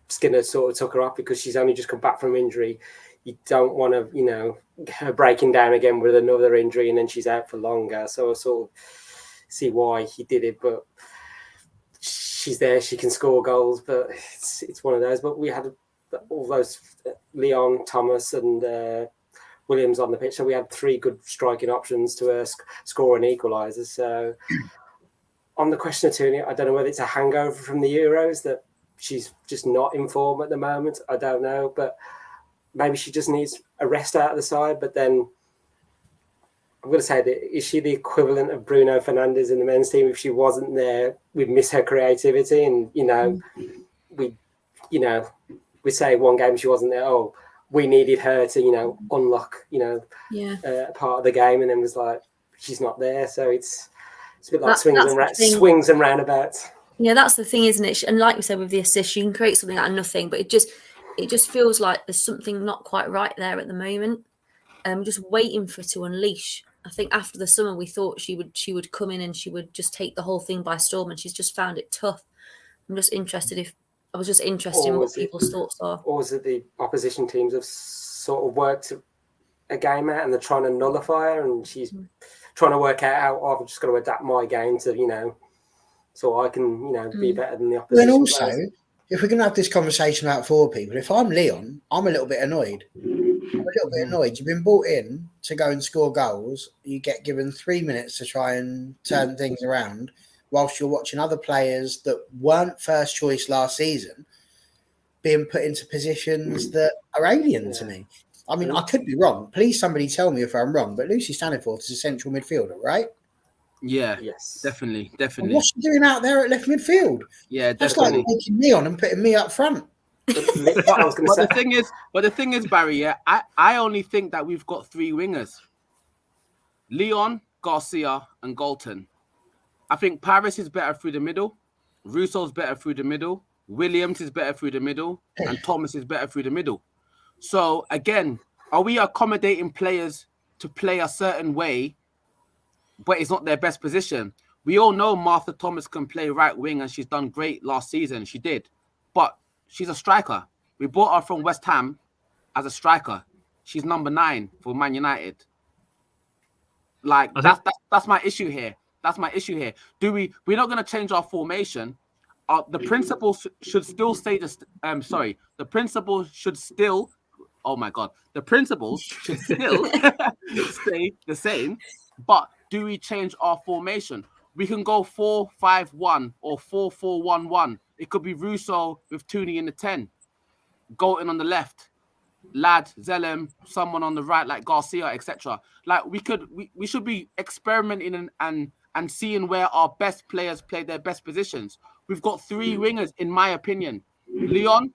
Skinner sort of took her off because she's only just come back from injury. You don't want to, her breaking down again with another injury and then she's out for longer. So I sort of see why he did it, but she's there. She can score goals, but it's one of those. But we had all those Leon, Thomas, and Williams on the pitch, so we had 3 good striking options to score an equaliser. So on the question of Toonie, I don't know whether it's a hangover from the Euros that she's just not in form at the moment. I don't know, but maybe she just needs a rest out of the side. But then I'm going to say that is she the equivalent of Bruno Fernandes in the men's team? If she wasn't there, we'd miss her creativity, and we say one game she wasn't there. Oh, we needed her to unlock part of the game, and then was like she's not there. So it's a bit like swings and roundabouts. Yeah, that's the thing, isn't it? And like we said with the assist, you can create something out of nothing, but it just feels like there's something not quite right there at the moment. Just waiting for it to unleash. I think after the summer we thought she would come in and she would just take the whole thing by storm, and she's just found it tough. I was just interested in what people's thoughts are. Or is it the opposition teams have sort of worked a game out and they're trying to nullify her, and she's trying to work out how I've just got to adapt my game to so I can be better than the opposition. Then also, if we're going to have this conversation about 4 people, if I'm Leon, I'm a little bit annoyed. You've been brought in to go and score goals. You get given 3 minutes to try and turn things around, whilst you're watching other players that weren't first choice last season being put into positions that are alien to me. I mean, I could be wrong. Please, somebody tell me if I'm wrong. But Lucy Staniforth is a central midfielder, right? Yeah, yes, definitely. And what's she doing out there at left midfield? Yeah, that's definitely. like taking me on and putting me up front. But the thing is, Barry, yeah, I only think that we've got 3 wingers: Leon, Garcia, and Galton. I think Paris is better through the middle, Russo's better through the middle, Williams is better through the middle, and Thomas is better through the middle. So again, are we accommodating players to play a certain way, but it's not their best position? We all know Martha Thomas can play right wing, and she's done great last season. She did, but she's a striker. We bought her from West Ham as a striker. She's number 9 for Man United. Like that's my issue here. That's my issue here. We're not going to change our formation. The principles should still stay the principles should still. Oh my God. The principles should still stay the same. But do we change our formation? We can go 4-5-1 or 4-4-1-1. It could be Russo with Toonie in the 10, Galton on the left, Ladd, Zellem, someone on the right like Garcia, etc. Like we should be experimenting and seeing where our best players play their best positions. We've got 3 wingers, in my opinion: Leon,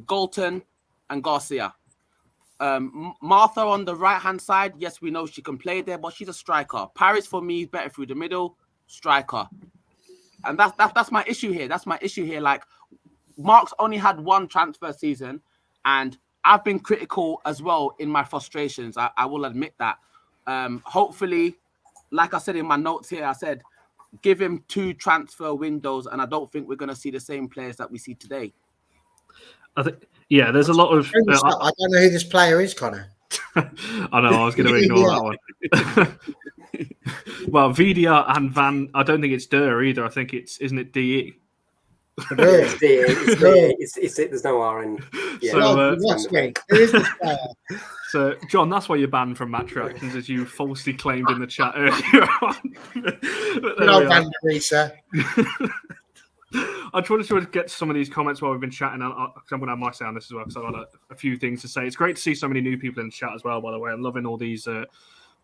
Galton, and Garcia. Martha on the right-hand side, yes, we know she can play there, but she's a striker. Paris, for me, is better through the middle, striker. And that's my issue here. That's my issue here. Like, Mark's only had 1 transfer season, and I've been critical as well in my frustrations. I will admit that. Hopefully, like I said in my notes here, I said, give him 2 transfer windows, and I don't think we're going to see the same players that we see today. I think, yeah, there's a lot of... I don't know who this player is, Connor. I know, I was going to ignore that one. Well, Vidia and Van, I don't think it's Der either. I think isn't it DE? It's DE. There's no R in. Yeah. So, John, that's why you're banned from Match Reactions, as you falsely claimed in the chat earlier on. I just wanted to get some of these comments while we've been chatting. I'm going to have my say on this as well, because I've got a few things to say. It's great to see so many new people in the chat as well, by the way. I'm loving all these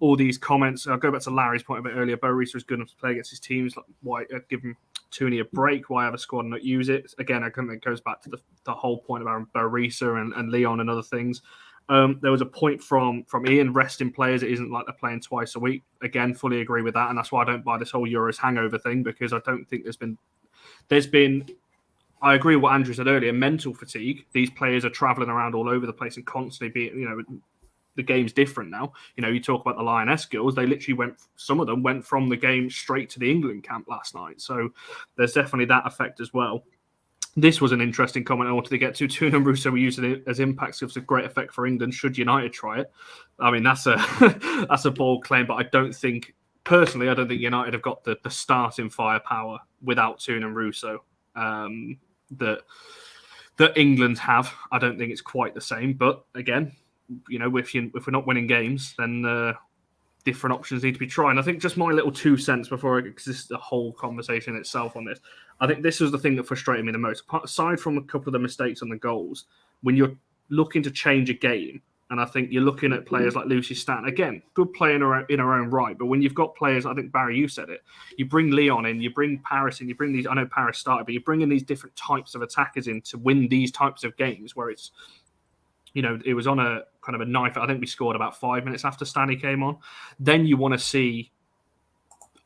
all these comments. I'll go back to Larry's point a bit earlier. Bo Reese was good enough to play against his teams. Like, why give him Tooney a break? Why have a squad and not use it? Again, I think it goes back to the whole point about Bo Reese and Leon and other things. There was a point from Ian, resting players. It isn't like they're playing twice a week. Again, fully agree with that. And that's why I don't buy this whole Euros hangover thing, because I don't think there's been I agree with what Andrew said earlier, mental fatigue. These players are traveling around all over the place and constantly the game's different now. You talk about the Lioness girls, they literally some of them went from the game straight to the England camp last night. So there's definitely that effect as well. This was an interesting comment I wanted to get to. Toon and Russo were using it as impacts. It was a great effect for England. Should United try it? I mean, that's a bold claim, but I don't think United have got the starting firepower without Toon and Russo that England have. I don't think it's quite the same. But again, if we're not winning games, then different options need to be tried. And I think just my little 2 cents before it exists the whole conversation itself on this. I think this was the thing that frustrated me the most. Aside from a couple of the mistakes on the goals, when you're looking to change a game, and I think you're looking at players like Lucy Stanton, again, good player in her own right, but when you've got players, I think, Barry, you said it, you bring Leon in, you bring Paris in, you bring these, I know Paris started, but you bring in these different types of attackers in to win these types of games where it's, it was on a kind of a knife. I think we scored about 5 minutes after Stanley came on. Then you want to see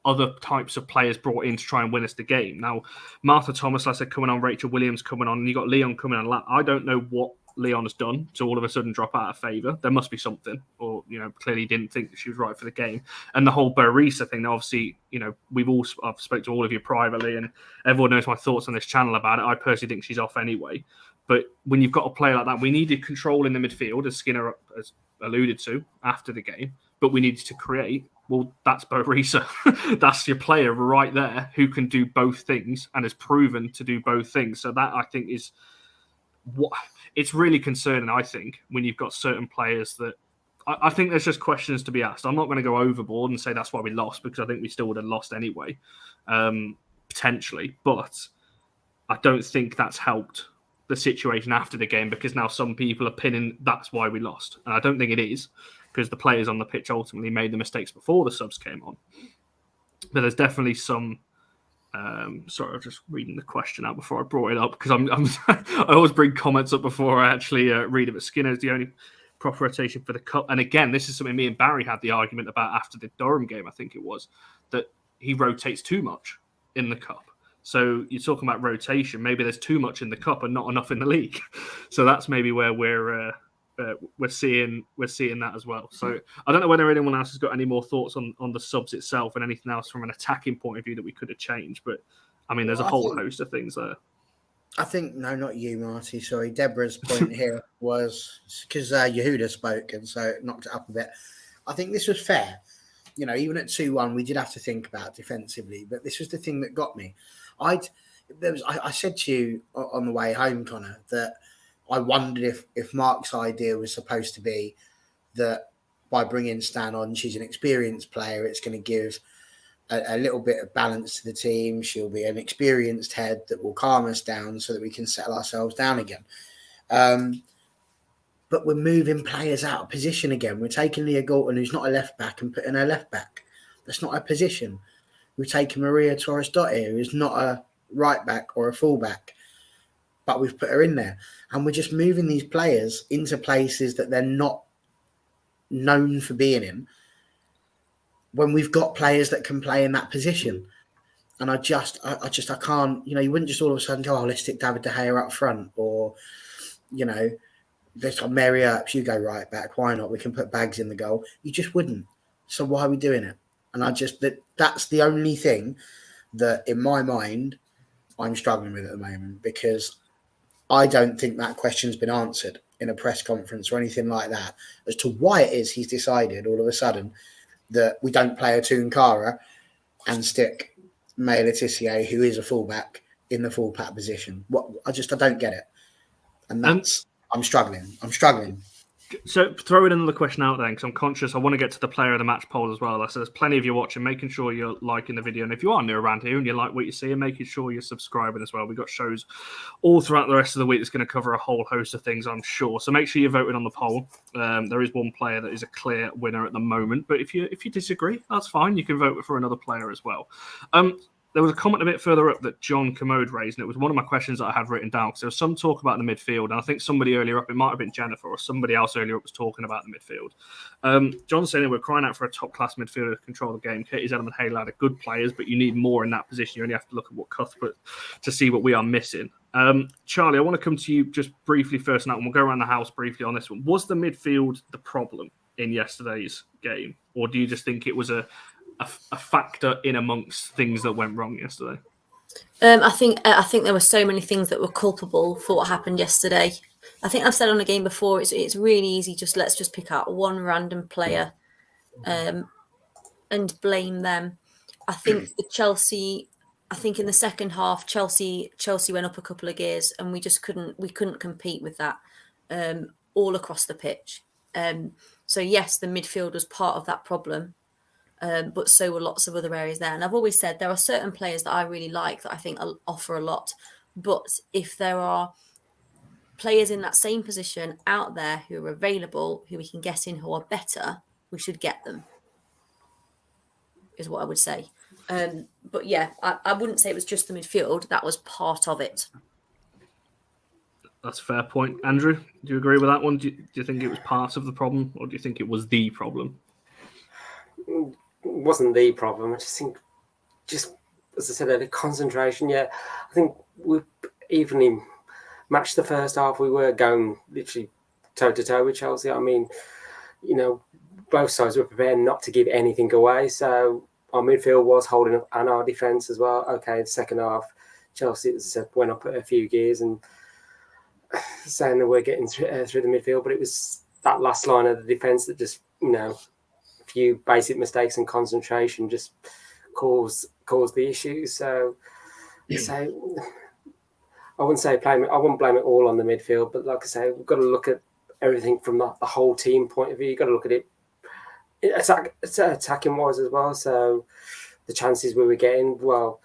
other types of players brought in to try and win us the game. Now, Martha Thomas, like I said, coming on, Rachel Williams coming on, and you got Leon coming on. I don't know what Leon has done to all of a sudden drop out of favour. There must be something, or clearly didn't think that she was right for the game. And the whole Barisa thing, obviously, I've spoke to all of you privately, and everyone knows my thoughts on this channel about it. I personally think she's off anyway. But when you've got a player like that, we needed control in the midfield, as Skinner has alluded to after the game. But we needed to create. Well, that's Bo Reese. That's your player right there who can do both things and has proven to do both things. So that, I think, is what it's really concerning, I think, when you've got certain players that I think there's just questions to be asked. I'm not going to go overboard and say that's why we lost, because I think we still would have lost anyway, potentially. But I don't think that's helped the situation after the game, because now some people are pinning that's why we lost. And I don't think it is, because the players on the pitch ultimately made the mistakes before the subs came on. But there's definitely some... sorry, I was just reading the question out before I brought it up, because I always bring comments up before I actually read it. But Skinner is the only proper rotation for the cup. And again, this is something me and Barry had the argument about after the Durham game, I think it was, that he rotates too much in the cup. So you're talking about rotation. Maybe there's too much in the cup and not enough in the league. So that's maybe where we're seeing that as well. So I don't know whether anyone else has got any more thoughts on the subs itself and anything else from an attacking point of view that we could have changed. But I mean, there's a whole host of things there. I think, no, not you, Marty. Sorry, Deborah's point here was because Yehuda spoke, and so it knocked it up a bit. I think this was fair. Even at 2-1, we did have to think about defensively, but this was the thing that got me. I said to you on the way home, Connor, that I wondered if Mark's idea was supposed to be that by bringing Stan on, she's an experienced player, it's going to give a little bit of balance to the team. She'll be an experienced head that will calm us down so that we can settle ourselves down again. But we're moving players out of position again. We're taking Leah Galton, who's not a left back, and putting her left back. That's not a position. We're taking Maria Torres-Dottir, who's not a right back or a full back, but we've put her in there. And we're just moving these players into places that they're not known for being in, when we've got players that can play in that position. And I can't, you wouldn't just all of a sudden go, oh, let's stick David De Gea up front, or, let's got Mary Earps, you go right back. Why not? We can put Bags in the goal. You just wouldn't. So why are we doing it? And that's the only thing that in my mind I'm struggling with at the moment, because I don't think that question's been answered in a press conference or anything like that as to why it is he's decided all of a sudden that we don't play a Toon Kara and stick May Letitia, who is a fullback, in the full pack position. I don't get it. And I'm struggling. So throwing another question out there, because I'm conscious I want to get to the player of the match poll as well. So there's plenty of you watching, making sure you're liking the video. And if you are new around here and you like what you see, and making sure you're subscribing as well. We've got shows all throughout the rest of the week that's going to cover a whole host of things, I'm sure. So make sure you're voting on the poll. There is one player that is a clear winner at the moment. But if you disagree, that's fine. You can vote for another player as well. There was a comment a bit further up that John Commode raised, and it was one of my questions that I had written down. Because there was some talk about the midfield, and I think somebody earlier up, it might have been Jennifer or somebody else earlier up, was talking about the midfield. John saying we're crying out for a top-class midfielder to control the game. Katie Zellum and Haley are good players, but you need more in that position. You only have to look at what Cuthbert to see what we are missing. Charlie, I want to come to you just briefly first, and we'll go around the house briefly on this one. Was the midfield the problem in yesterday's game, or do you just think it was a factor in amongst things that went wrong yesterday? I think there were so many things that were culpable for what happened yesterday. I think I've said on a game before, it's really easy. Let's just pick out one random player, and blame them. I think in the second half, Chelsea went up a couple of gears, and we couldn't compete with that all across the pitch. So yes, the midfield was part of that problem. But so were lots of other areas there. And I've always said there are certain players that I really like that I think offer a lot. But if there are players in that same position out there who are available, who we can get in, who are better, we should get them, is what I would say. But yeah, I wouldn't say it was just the midfield. That was part of it. That's a fair point. Andrew, do you agree with that one? Do you think it was part of the problem, or do you think it was the problem? Wasn't the problem. I just think, as I said, the concentration. Yeah, I think we evenly matched the first half. We were going literally toe to toe with Chelsea. I mean, both sides were prepared not to give anything away. So our midfield was holding up, and our defence as well. Okay, the second half, Chelsea, as I said, went up a few gears and saying that we're getting through the midfield, but it was that last line of the defence that just few basic mistakes and concentration just caused the issues. So I wouldn't blame it all on the midfield, but like I say, we've got to look at everything from the whole team point of view. You've got to look at it attacking wise as well. So the chances we were getting, well,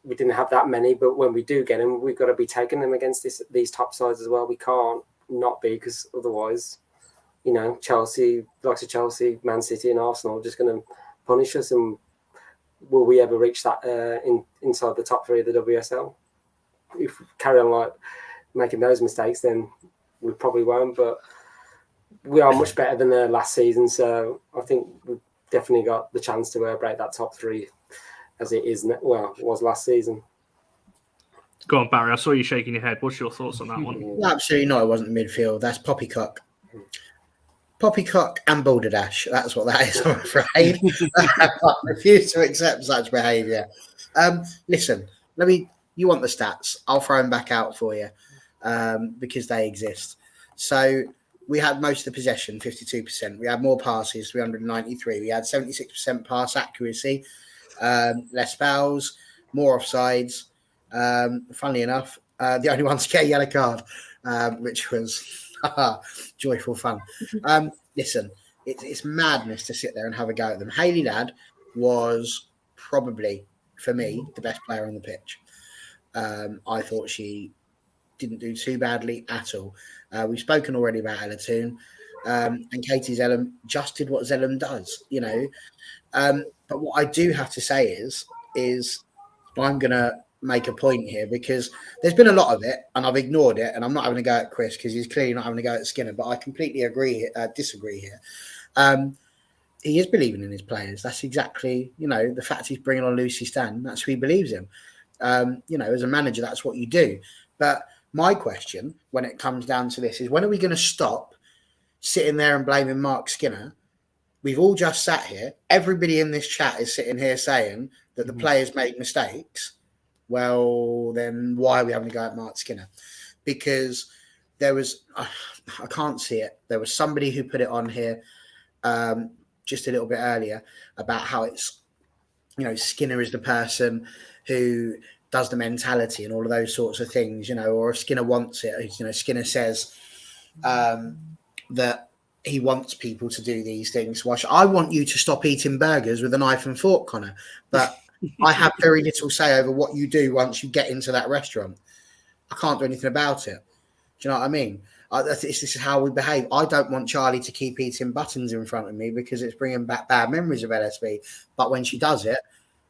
we didn't have that many, but when we do get them, we've got to be taking them against these top sides as well. We can't not be, because otherwise, Chelsea, likes of Chelsea, Man City and Arsenal are just going to punish us. And will we ever reach that inside the top three of the WSL? If we carry on making those mistakes, then we probably won't. But we are much better than last season. So I think we've definitely got the chance to break that top three as it was last season. Go on, Barry. I saw you shaking your head. What's your thoughts on that one? Absolutely not. It wasn't the midfield. That's poppycock. Poppycock and balderdash. That's what that is, I'm afraid. I refuse to accept such behaviour. Listen, you want the stats. I'll throw them back out for you because they exist. So we had most of the possession, 52%. We had more passes, 393. We had 76% pass accuracy, less fouls, more offsides. Funnily enough, the only one to get a yellow card, which was joyful fun. Listen, it's madness to sit there and have a go at them. Haley Ladd was probably, for me, the best player on the pitch. I thought she didn't do too badly at all. We've spoken already about Ella Toon, and Katie Zellum just did what Zellum does, But what I do have to say is I'm going to make a point here, because there's been a lot of it and I've ignored it, and I'm not having a go at Chris because he's clearly not having a go at Skinner, but I completely disagree here. He is believing in his players. That's exactly, the fact he's bringing on Lucy Stan. That's who he believes in. As a manager, that's what you do. But my question when it comes down to this is, when are we going to stop sitting there and blaming Mark Skinner? We've all just sat here. Everybody in this chat is sitting here saying that the players make mistakes. Well, then why are we having to go at Mark Skinner? Because there was, I can't see it. There was somebody who put it on here just a little bit earlier about how it's, Skinner is the person who does the mentality and all of those sorts of things, or if Skinner wants it, Skinner says, that he wants people to do these things. I want you to stop eating burgers with a knife and fork, Connor. But I have very little say over what you do once you get into that restaurant. I can't do anything about it. Do you know what I mean? This is how we behave. I don't want Charlie to keep eating buttons in front of me because it's bringing back bad memories of LSB. But when she does it,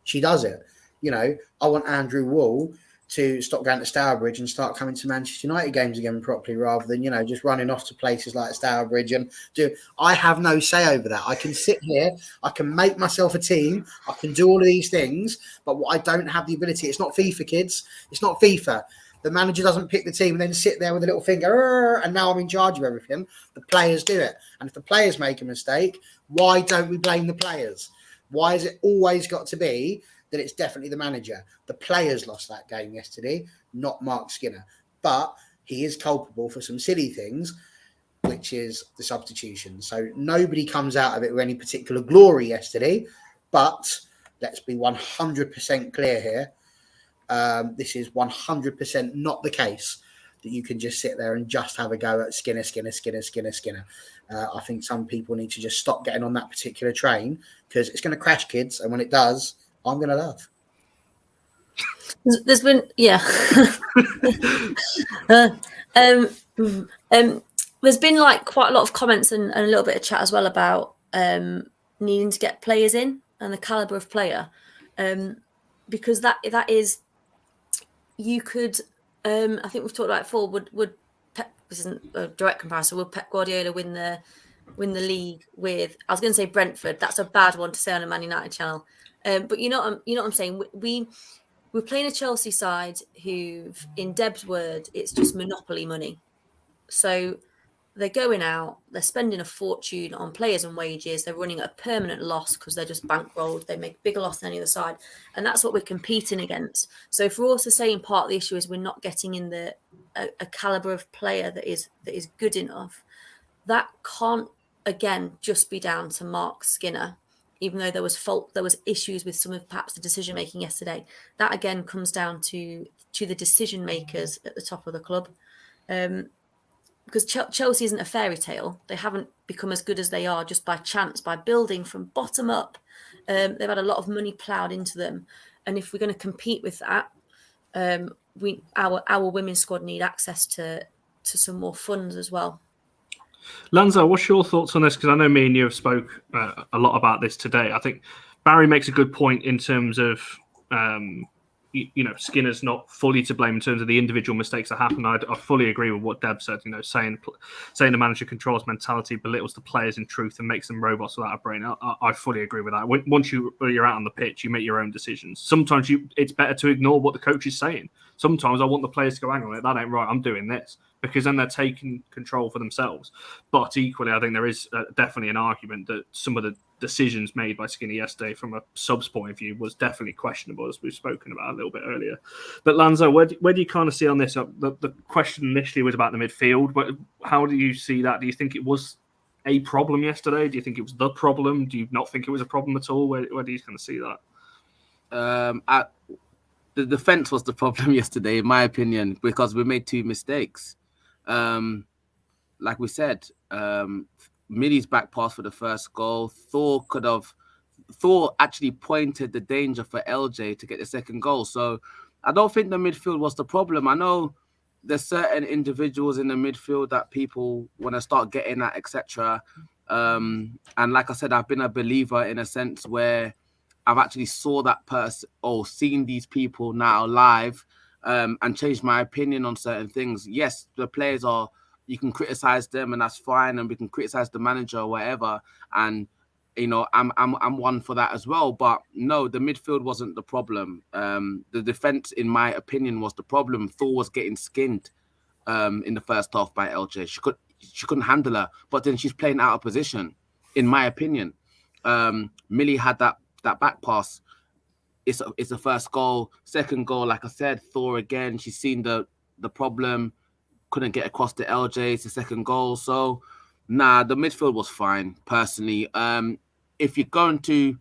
she does it. You know, I want Andrew Wall to stop going to Stourbridge and start coming to Manchester United games again properly, rather than, you know, just running off to places like Stourbridge and do. I have no say over that. I can sit here, I can make myself a team, I can do all of these things, but what I don't have the ability. It's not FIFA, kids. It's not FIFA. The manager doesn't pick the team and then sit there with a little finger, and now I'm in charge of everything. The players do it. And if the players make a mistake, why don't we blame the players? Why has it always got to be that it's definitely the manager? The players lost that game yesterday, not Mark Skinner. But he is culpable for some silly things, which is the substitution. So nobody comes out of it with any particular glory yesterday. But let's be 100% clear here. This is 100% not the case that you can just sit there and just have a go at Skinner. I think some people need to just stop getting on that particular train, because it's going to crash, kids. And when it does, I'm going to laugh. There's been, there's been like quite a lot of comments and a little bit of chat as well about needing to get players in and the caliber of player, because that is, you could, I think we've talked about it before, would Pep, this isn't a direct comparison, would Pep Guardiola win the league with, I was going to say Brentford, that's a bad one to say on a Man United channel, but you know what I'm saying, we're playing a Chelsea side who've, in Deb's word, it's just monopoly money. So they're going out, they're spending a fortune on players and wages, they're running at a permanent loss because they're just bankrolled, they make a bigger loss than any other side, and that's what we're competing against. So if we're also saying part of the issue is we're not getting in a caliber of player that is good enough, that can't again just be down to Mark Skinner, even though there was issues with some of perhaps the decision making yesterday. That again comes down to the decision makers at the top of the club. Because Chelsea isn't a fairy tale. They haven't become as good as they are just by chance, by building from bottom up. They've had a lot of money ploughed into them. And if we're going to compete with that, our women's squad need access to some more funds as well. Lanza, what's your thoughts on this? Because I know me and you have spoke a lot about this today. I think Barry makes a good point in terms of Skinner's not fully to blame in terms of the individual mistakes that happen. I fully agree with what Deb said. Saying the manager controls mentality, belittles the players in truth, and makes them robots without a brain. I fully agree with that. Once you're out on the pitch, you make your own decisions. Sometimes it's better to ignore what the coach is saying. Sometimes I want the players to go, hang on, that ain't right, I'm doing this, because then they're taking control for themselves. But equally, I think there is definitely an argument that some of the decisions made by Skinner yesterday from a sub's point of view was definitely questionable, as we've spoken about a little bit earlier. But Lanza, where do you kind of see on this? The question initially was about the midfield, but how do you see that? Do you think it was a problem yesterday? Do you think it was the problem? Do you not think it was a problem at all? Where do you kind of see that? The defense was the problem yesterday, in my opinion, because we made two mistakes. Like we said, Millie's back pass for the first goal. Thor actually pointed the danger for LJ to get the second goal. So I don't think the midfield was the problem. I know there's certain individuals in the midfield that people want to start getting at, etc. And like I said, I've been a believer in a sense where I've actually saw that person or seen these people now live and changed my opinion on certain things. Yes, the players you can criticize them and that's fine, and we can criticize the manager or whatever. And, I'm one for that as well. But no, the midfield wasn't the problem. The defense, in my opinion, was the problem. Thor was getting skinned in the first half by LJ. She couldn't handle her, but then she's playing out of position, in my opinion. Millie had that back pass. It's a first goal. Second goal, like I said, Thor again. She's seen the problem. Couldn't get across to LJ. It's the second goal. So, the midfield was fine. Personally, if you're going to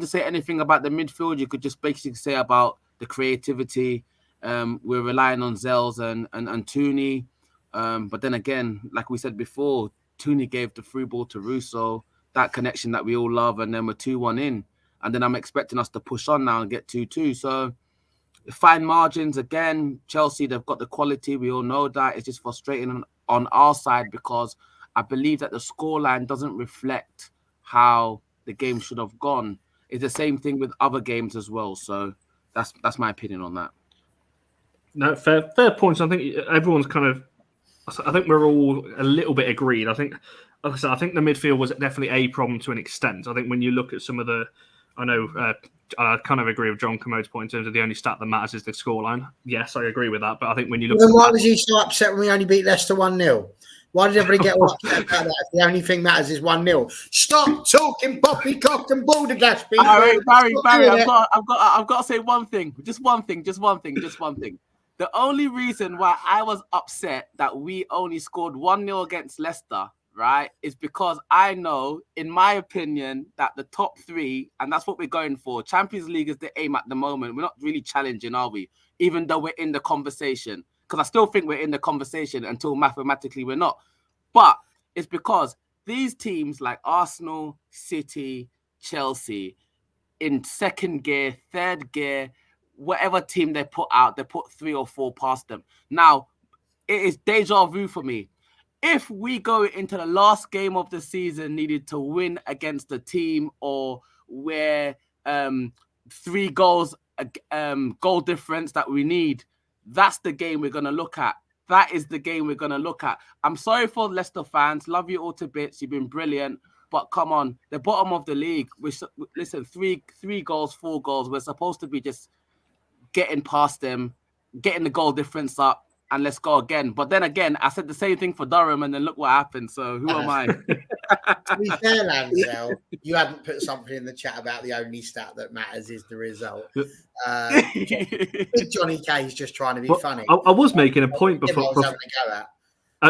say anything about the midfield, you could just basically say about the creativity. We're relying on Zels and Tooney. But then again, like we said before, Tooney gave the through ball to Russo, that connection that we all love, and then we're 2-1 in. And then I'm expecting us to push on now and get 2-2. So fine margins again. Chelsea, they've got the quality. We all know that. It's just frustrating on our side because I believe that the scoreline doesn't reflect how the game should have gone. It's the same thing with other games as well. So that's my opinion on that. No, fair points. I think everyone's I think we're all a little bit agreed. I think, like I said, I think the midfield was definitely a problem to an extent. I think when you look at some of the, I kind of agree with John Commode's point in terms of the only stat that matters is the scoreline. Yes, I agree with that. But I think when you look then why was he so upset when we only beat Leicester 1-0? Why did everybody get upset about that? The only thing matters is 1-0. Stop talking poppycock and balderdash, people. All right, Barry, I've got to say one thing. Just one thing. The only reason why I was upset that we only scored 1-0 against Leicester, right, is because I know, in my opinion, that the top three, and that's what we're going for. Champions League is the aim at the moment. We're not really challenging, are we? Even though we're in the conversation. Because I still think we're in the conversation until mathematically we're not. But it's because these teams like Arsenal, City, Chelsea, in second gear, third gear, whatever team they put out, they put 3 or 4 past them. Now, it is deja vu for me. If we go into the last game of the season needed to win against a team or where 3 goals, goal difference that we need, that's the game we're going to look at. That is the game we're going to look at. I'm sorry for Leicester fans. Love you all to bits. You've been brilliant. But come on, the bottom of the league. Listen, 3 goals, 4 goals. We're supposed to be just getting past them, getting the goal difference up, and let's go again. But then again, I said the same thing for Durham, and then look what happened. So who am I? To be fair, Lansdale, you hadn't put something in the chat about the only stat that matters is the result. Johnny K is just trying to be funny. I was making a point before. I was having a go at.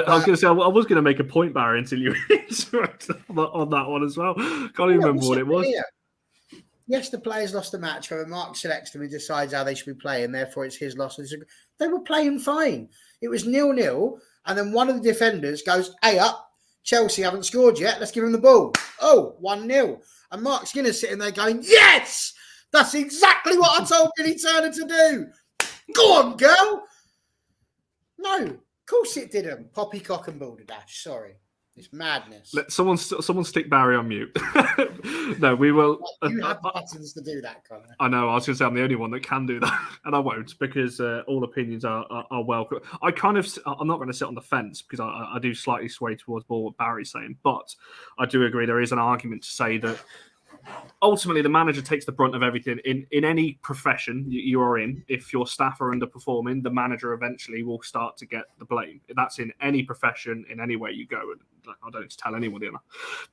I was going to say, I was going to make a point, Barry, until you interrupted on that one as well. Can't even remember what it was. Here. Yes, the players lost the match. However, Mark selects them and decides how they should be playing. Therefore, it's his loss. They were playing fine. It was 0-0. And then one of the defenders goes, hey, up. Chelsea haven't scored yet. Let's give him the ball. Oh, 1-0. And Mark Skinner's sitting there going, yes! That's exactly what I told Billy Turner to do. Go on, girl. No, of course it didn't. Poppycock and balderdash. Sorry. It's madness. Let someone stick Barry on mute. No, we will. You have buttons to do that, Connor. I know. I was going to say I'm the only one that can do that, and I won't because all opinions are welcome. I'm not going to sit on the fence because I do slightly sway towards what Barry's saying, but I do agree there is an argument to say that ultimately the manager takes the brunt of everything in any profession you are in. If your staff are underperforming, the manager eventually will start to get the blame. That's in any profession, in any way you go. And I don't tell anyone,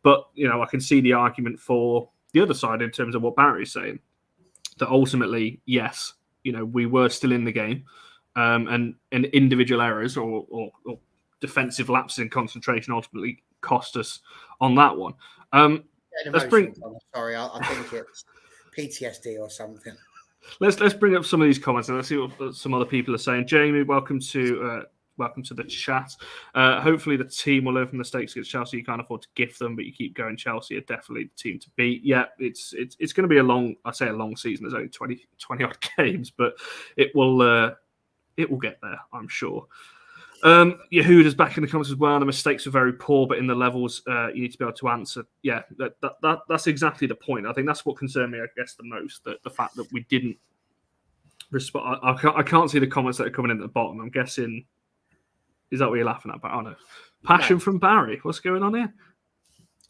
but I can see the argument for the other side in terms of what Barry's saying, that ultimately, yes, we were still in the game, and individual errors or defensive lapses in concentration ultimately cost us on that one. Sorry, I think it's PTSD or something. Let's bring up some of these comments and let's see what some other people are saying. Jamie, welcome to the chat. Hopefully the team will learn from the mistakes against Chelsea. You can't afford to gift them, but you keep going. Chelsea are definitely the team to beat. Yeah, it's going to be a long season. There's only 20 odd games, but it will get there, I'm sure. Yehuda's back in the comments as well. The mistakes were very poor, but in the levels, you need to be able to answer. Yeah, that's exactly the point. I think that's what concerned me, I guess, the most. That the fact that we didn't respond. I can't see the comments that are coming in at the bottom. I'm guessing, is that what you're laughing at? Oh no, passion from Barry. What's going on here?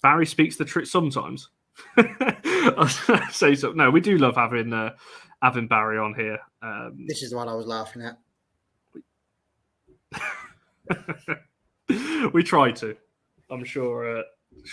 Barry speaks the truth sometimes. I'll say so. No, we do love having Barry on here. This is the one I was laughing at. We try to. I'm sure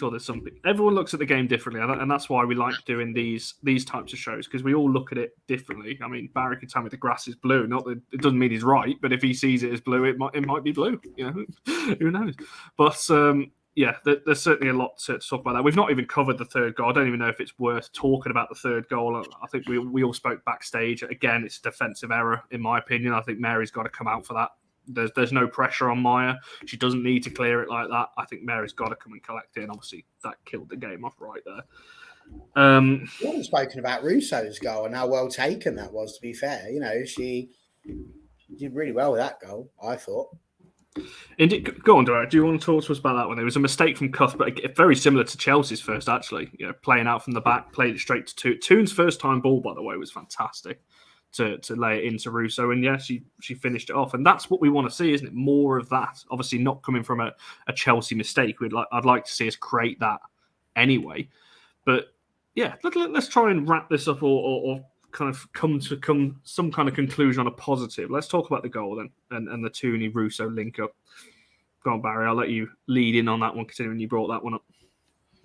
there's something. Everyone looks at the game differently, and that's why we like doing these types of shows, because we all look at it differently. I mean, Barry could tell me the grass is blue. Not that it doesn't mean he's right, but if he sees it as blue, it might be blue. Who knows? But there's certainly a lot to talk about that. We've not even covered the third goal. I don't even know if it's worth talking about the third goal. I think we all spoke backstage. Again, it's a defensive error, in my opinion. I think Mary's got to come out for that. there's no pressure on Maya. She doesn't need to clear it like that. I think Mary's got to come and collect it, and obviously that killed the game off right there. We haven't spoken about Russo's goal and how well taken that was, to be fair. She did really well with that goal, I thought. Indeed, go on, Derek. Do you want to talk to us about that one? It was a mistake from Cuthbert, very similar to Chelsea's first, actually. Playing out from the back, played it straight to Toon's first time ball, by the way, was fantastic to lay it into Russo. And yeah, she finished it off. And that's what we want to see, isn't it? More of that. Obviously, not coming from a Chelsea mistake. I'd like to see us create that anyway. But yeah, let's try and wrap this up or kind of come some kind of conclusion on a positive. Let's talk about the goal then and the Tooney Russo link up. Go on, Barry. I'll let you lead in on that one, considering you brought that one up.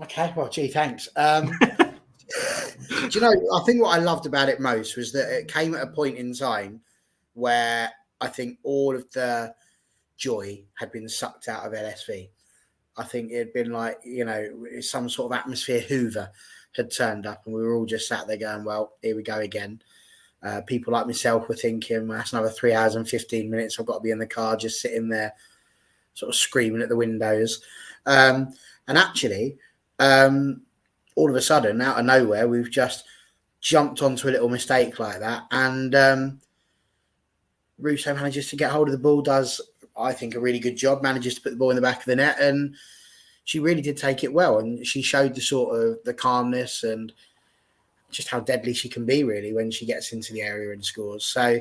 Okay, well, gee, thanks. Do you know, I think what I loved about it most was that it came at a point in time where I think all of the joy had been sucked out of LSV. I think it had been like, some sort of atmosphere Hoover had turned up, and we were all just sat there going, well, here we go again. People like myself were thinking, well, that's another 3 hours and 15 minutes. I've got to be in the car just sitting there sort of screaming at the windows. And actually, all of a sudden, out of nowhere, we've just jumped onto a little mistake like that. And Russo manages to get hold of the ball, does, I think, a really good job, manages to put the ball in the back of the net, and she really did take it well. And she showed the calmness and just how deadly she can be, really, when she gets into the area and scores. So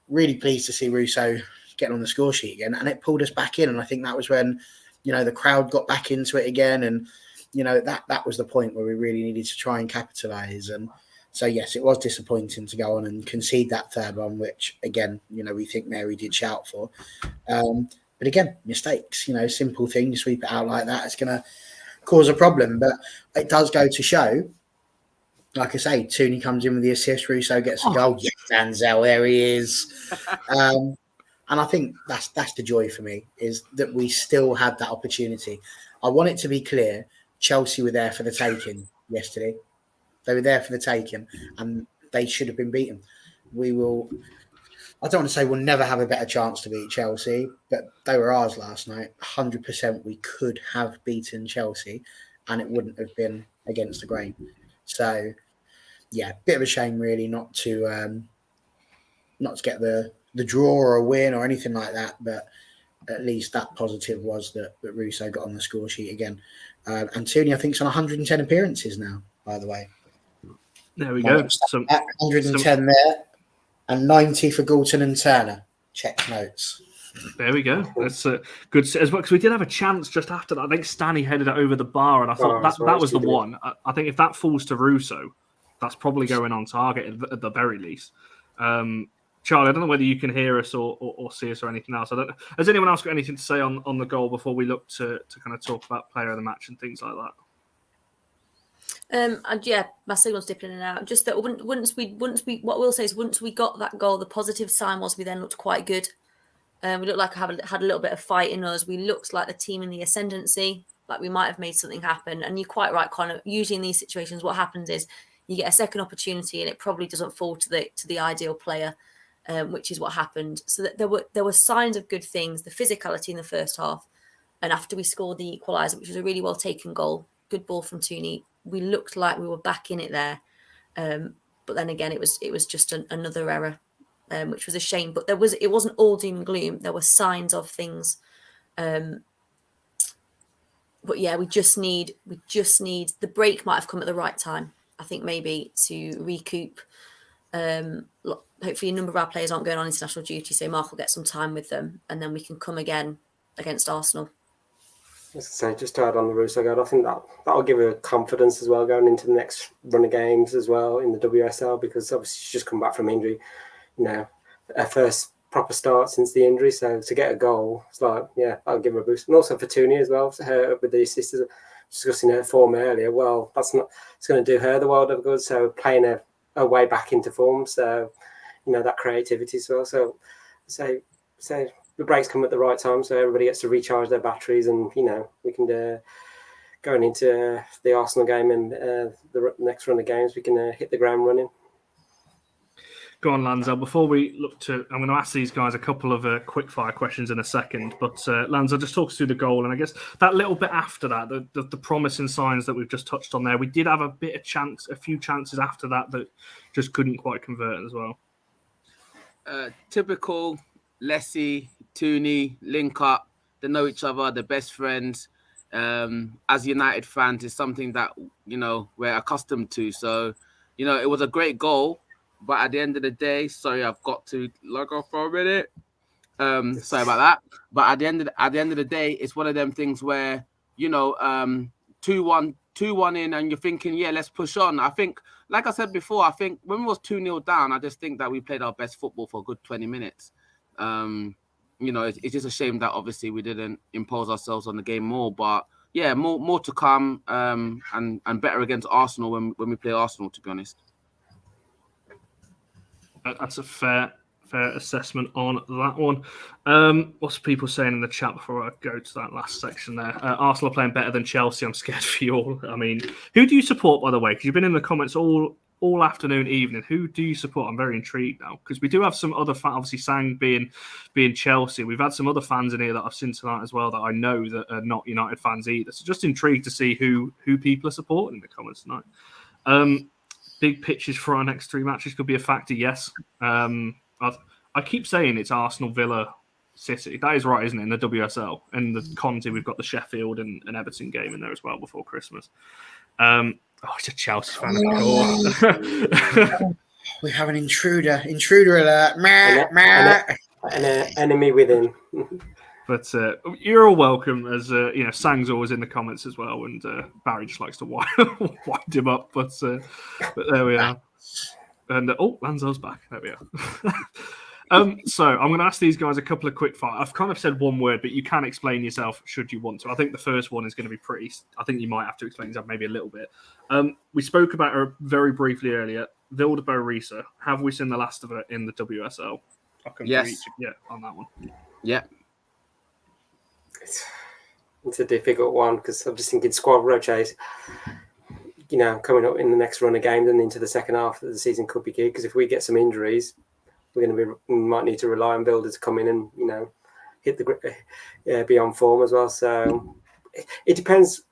really pleased to see Russo getting on the score sheet again. And it pulled us back in. And I think that was when, the crowd got back into it again. And, that was the point where we really needed to try and capitalise. And so, yes, it was disappointing to go on and concede that third one, which, again, we think Mary did shout for. But again, mistakes, simple thing, you sweep it out like that, it's going to cause a problem. But it does go to show, like I say, Tooney comes in with the assist, Russo gets a goal. Yes, Denzel, there he is. And I think that's the joy for me, is that we still had that opportunity. I want it to be clear, Chelsea were there for the taking yesterday. They were there for the taking, and they should have been beaten. I don't want to say we'll never have a better chance to beat Chelsea, but they were ours last night. 100% we could have beaten Chelsea, and it wouldn't have been against the grain. So, yeah, bit of a shame really not to get the draw or a win or anything like that. But at least that positive was that Russo got on the score sheet again. And Tooney, I think, is on 110 appearances now, by the way. There we go. 110 there. And 90 for Galton and Turner. Check notes. There we go. That's good as well, because we did have a chance just after that. I think Stanley headed it over the bar, and I thought that was the one. I think if that falls to Russo, that's probably going on target at the very least. Charlie, I don't know whether you can hear us or see us or anything else. I don't know. Has anyone else got anything to say on the goal before we look to kind of talk about player of the match and things like that? And yeah, my signal's dipping in and out. Just that once we what we'll say is once we got that goal, the positive sign was we then looked quite good. We looked like I had a little bit of fight in us. We looked like the team in the ascendancy, like we might have made something happen. And you're quite right, Connor. Usually in these situations, what happens is you get a second opportunity, and it probably doesn't fall to the ideal player, which is what happened. So that there were signs of good things, the physicality in the first half, and after we scored the equaliser, which was a really well taken goal, good ball from Tooney. We looked like we were back in it there, but then again, it was just another error, which was a shame. But it wasn't all doom and gloom. There were signs of things, but yeah, we just need the break. Might have come at the right time, I think, maybe to recoup. Hopefully, a number of our players aren't going on international duty, so Mark will get some time with them, and then we can come again against Arsenal. As I say, just to add on the Russo goal, I think that'll give her confidence as well going into the next run of games as well in the WSL, because obviously she's just come back from injury, her first proper start since the injury. So to get a goal, it's like, yeah, I'll give her a boost. And also for Tooney as well, for her with the assists, discussing her form earlier. Well, it's going to do her the world of good. So playing her way back into form. So, that creativity as well. So the breaks come at the right time, so everybody gets to recharge their batteries, and we can going into the Arsenal game and the next run of games, we can hit the ground running. Go on, Lanza. Before we look to, I'm going to ask these guys a couple of quick fire questions in a second. But Lanza, just talk us through the goal, and I guess that little bit after that, the promising signs that we've just touched on there. We did have a few chances after that just couldn't quite convert as well. Typical Lessie, Tooney, link up. They know each other. They're best friends. As United fans, is something that we're accustomed to. So, it was a great goal. But at the end of the day, sorry, I've got to log off for a minute. Sorry about that. But at the end of the day, it's one of them things where 2-1 in, and you're thinking, yeah, let's push on. I think, like I said before, I think when we was 2-0 down, I just think that we played our best football for a good 20 minutes. It's just a shame that obviously we didn't impose ourselves on the game more. But yeah, more to come, and better against Arsenal when we play Arsenal, to be honest. That's a fair assessment on that one. What's people saying in the chat before I go to that last section there? Arsenal are playing better than Chelsea. I'm scared for you all. I mean, who do you support, by the way? Because you've been in the comments all afternoon, evening. Who do you support? I'm very intrigued now, because we do have some other fans, obviously Sang being Chelsea. We've had some other fans in here that I've seen tonight as well that I know that are not United fans either. So just intrigued to see who people are supporting in the comments tonight. Big pitches for our next 3 matches could be a factor, yes. I keep saying it's Arsenal, Villa, City. That is right, isn't it, in the WSL? And the Conti, we've got the Sheffield and Everton game in there as well before Christmas. He's a Chelsea fan, of course. We have an intruder alert. An enemy within. But you're all welcome, as Sang's always in the comments as well, and Barry just likes to wind him up. But there we are. And Lanzo's back. There we are. So I'm going to ask these guys a couple of quick fire. I've kind of said one word, but you can explain yourself should you want to. I think the first one is going to be pretty. I think you might have to explain yourself maybe a little bit. We spoke about her very briefly earlier. Vilda Borisa. Have we seen the last of her in the WSL? Yes. On that one. Yeah. It's a difficult one, because I'm just thinking squad rotates. Coming up in the next run of games and into the second half of the season could be key, because if we get some injuries, we might need to rely on Vilda to come in and hit the be on form as well. So it depends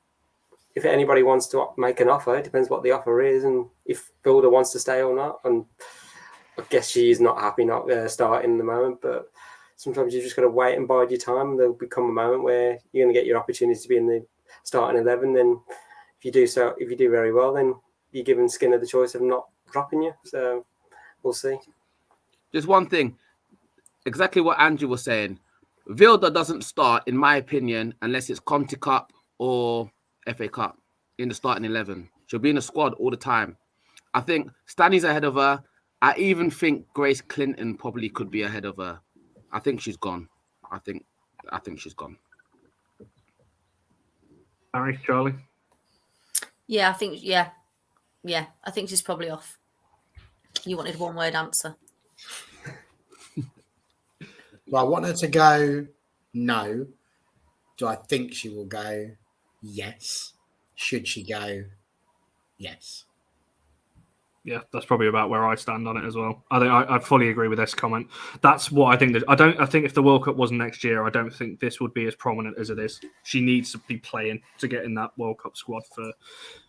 if anybody wants to make an offer. It depends what the offer is and if Vilda wants to stay or not. And I guess she's not happy not starting in the moment, but sometimes you just got to wait and bide your time. There'll become a moment where you're going to get your opportunity to be in the starting 11. Then if you do very well, then you're given Skinner the choice of not dropping you. So we'll see. Just one thing, exactly what Andrew was saying. Vilda doesn't start, in my opinion, unless it's Conti Cup or FA Cup in the starting 11. She'll be in the squad all the time. I think Stanley's ahead of her. I even think Grace Clinton probably could be ahead of her. I think she's gone. I think she's gone. Harry, Charlie? Yeah, I think I think she's probably off. You wanted one word answer. Well, I want her to go no. Do I think she will go? Yes. Should she go? Yes. Yeah, that's probably about where I stand on it as well. I think I fully agree with this comment. That's what I think. I think if the World Cup wasn't next year, I don't think this would be as prominent as it is. She needs to be playing to get in that World Cup squad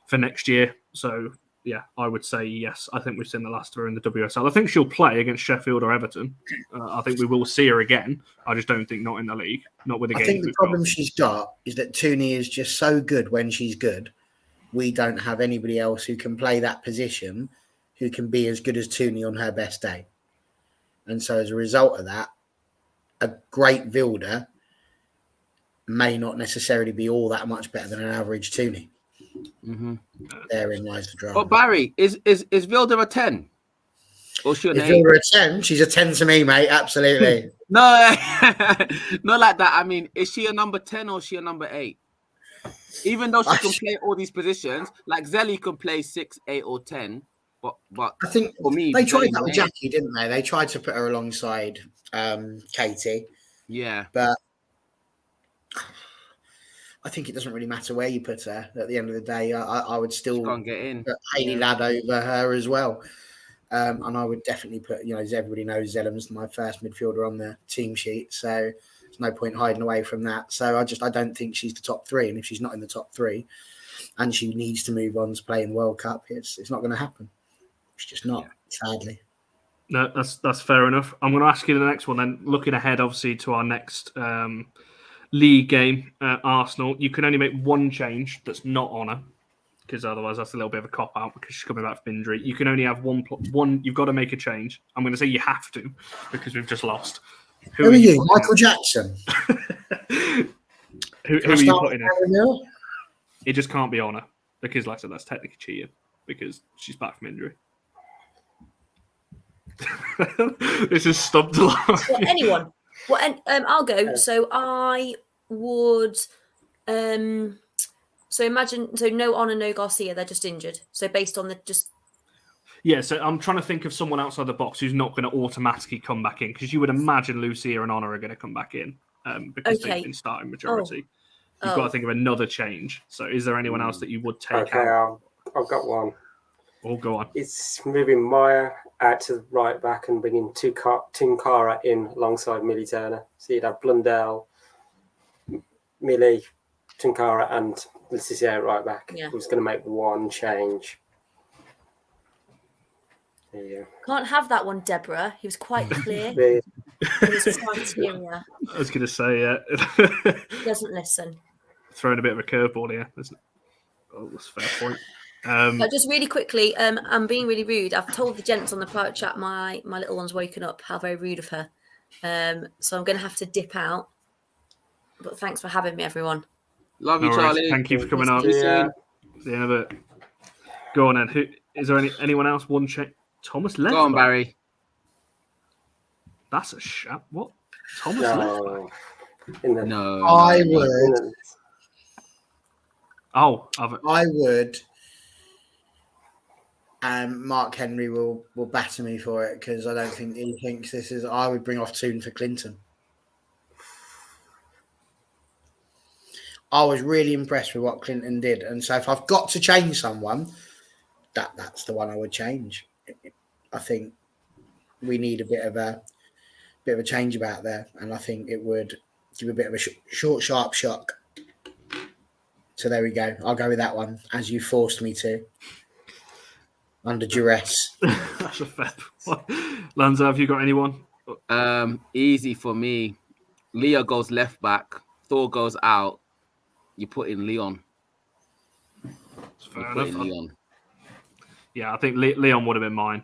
for next year. So yeah, I would say yes. I think we've seen the last of her in the WSL. I think she'll play against Sheffield or Everton. I think we will see her again. I just don't think not in the league, not with the game. I think the problem she's got is that Tooney is just so good when she's good. We don't have anybody else who can play that position who can be as good as Tooney on her best day. And so as a result of that, a great Vilda may not necessarily be all that much better than an average Tooney. Mm-hmm. Therein lies the drama. But Barry, is Vilda a 10? Or she an 8? Vilda a 10? She's a 10 to me, mate. Absolutely. No, not like that. I mean, is she a number 10 or is she a number 8? Even though she can play all these positions, like Zelly can play 6, 8, or 10. But I think for me, they tried that with Jackie, didn't they? They tried to put her alongside Katie. Yeah. But I think it doesn't really matter where you put her. At the end of the day, I would still can't get in. put Hayley Ladd over her as well. And I would definitely put, as everybody knows, Zellam's my first midfielder on the team sheet. So there's no point hiding away from that. So I don't think she's the top three. And if she's not in the top three and she needs to move on to play in the World Cup, it's not going to happen. It's just not, sadly. No, that's fair enough. I'm going to ask you the next one then. Looking ahead, obviously, to our next league game, Arsenal, you can only make one change that's not on her, because otherwise that's a little bit of a cop-out because she's coming back from injury. You can only have one. You've got to make a change. I'm going to say you have to because we've just lost. Who are you? Michael Jackson? who are you putting in? It just can't be on her because, like I said, that's technically cheating because she's back from injury. This is stumped a lot. Well, anyone. Well, I'll go. So I would... So imagine, no Honor, no Garcia, they're just injured. So based on the just... Yeah, so I'm trying to think of someone outside the box who's not going to automatically come back in, because you would imagine Lucia and Honor are going to come back in because they've been starting majority. You've got to think of another change. So is there anyone else that you would take out? I've got one. Oh, go on. It's moving Maya out to the right back and bringing Tunkara in alongside Millie Turner. So you'd have Blundell, Millie, Tunkara and Alessia right back. Yeah. Who's going to make one change? There you go. Can't have that one, Deborah. He was quite clear. The- His criteria. I was going to say, yeah. He doesn't listen. Throwing a bit of a curveball here. That's a fair point. But just really quickly, I'm being really rude. I've told the gents on the private chat my little one's woken up. How very rude of her. So I'm going to have to dip out. But thanks for having me, everyone. Love you, No worries. Charlie. Thank you for coming on. Yeah. See you in a bit. Go on then. Who is there? Anyone else? One check. Thomas left. Go on, Barry. That's a shot. What? Thomas left. No. I would. Oh, I would. And Mark Henry will batter me for it because I don't think he thinks this is. I would bring off Toon for Clinton. I was really impressed with what Clinton did, and so if I've got to change someone, that's the one I would change. I think we need a bit of a change about there, and I think it would give a bit of a short, sharp shock. So there we go. I'll go with that one, as you forced me to, under duress. that's a fair one. Lanza, have you got anyone? Easy for me. Leah goes left back. Thor goes out. You put in Leon. Fair enough. Leon. Yeah, I think Leon would have been mine.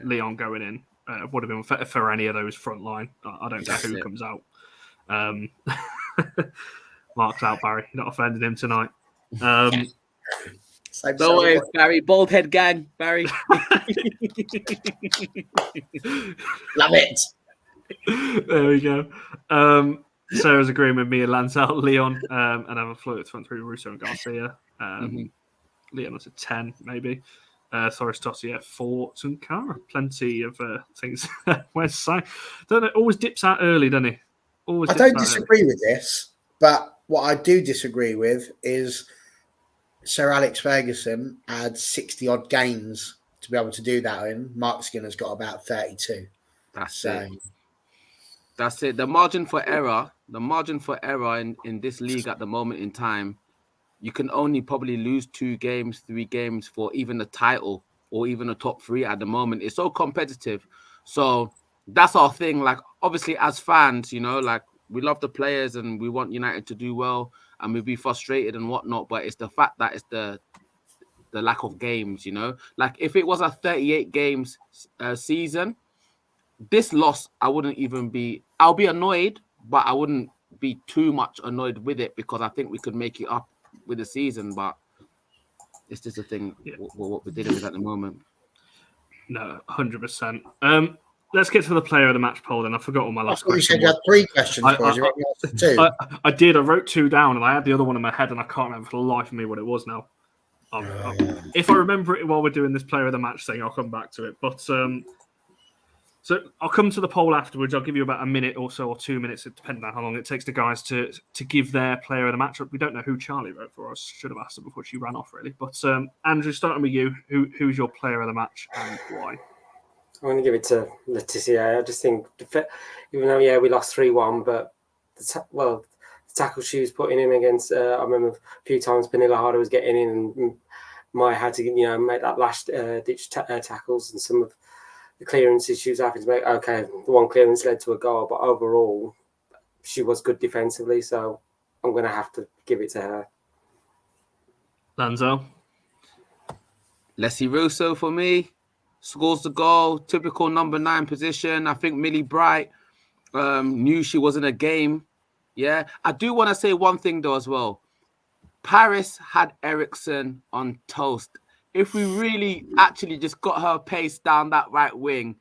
Leon going in would have been for any of those front line. I don't care who comes out. Mark's out, Barry. You're not offending him tonight. Don't worry, Barry. Bald head gang, Barry. Love it. There we go. Sarah's agreeing with me and Lance out Leon, and have a float front through Russo and Garcia. Leon was a 10, maybe. Thoris Tossi at 4. Tunkara, plenty of things. Where's Si? Don't know, always dips out early, doesn't he? I don't disagree with this, but what I do disagree with is Sir Alex Ferguson had 60 odd games to be able to do that in. Mark Skinner's got about 32. That's it. The margin for error in this league at the moment in time, you can only probably lose 2 games, 3 games for even the title or even a top 3 at the moment. It's so competitive. So that's our thing. Like, obviously, as fans, like, we love the players and we want United to do well and we'll be frustrated and whatnot. But it's the fact that it's the lack of games, Like, if it was a 38 games season, this loss, I'll be annoyed, but I wouldn't be too much annoyed with it because I think we could make it up with the season, but it's just a thing, what we're dealing with at the moment. No, 100%. Let's get to the player of the match poll then. I forgot all my last question. You said you had 3 questions for us. I did. I wrote 2 down and I had the other one in my head and I can't remember for the life of me what it was now. If I remember it while we're doing this player of the match thing, I'll come back to it. But so I'll come to the poll afterwards. I'll give you about a minute or so, or 2 minutes, depending on how long it takes the guys to give their player of the match. We don't know who Charlie wrote for us. Should have asked her before she ran off, really. But Andrew, starting with you, who's your player of the match and why? I'm going to give it to Laetitia. I just think, even though, we lost 3-1, but the tackle she was putting in against, I remember a few times Pernilla Harder was getting in and Maya had to, make that last ditch tackles, and some of the clearances she was having to make. Okay, the one clearance led to a goal, but overall, she was good defensively, so I'm going to have to give it to her. Lanzo? Alessia Russo for me. Scores the goal, typical number 9 position. I think Millie Bright knew she was in a game. Yeah, I do want to say one thing though as well. Paris had Eriksson on toast. If we really actually just got her pace down that right wing,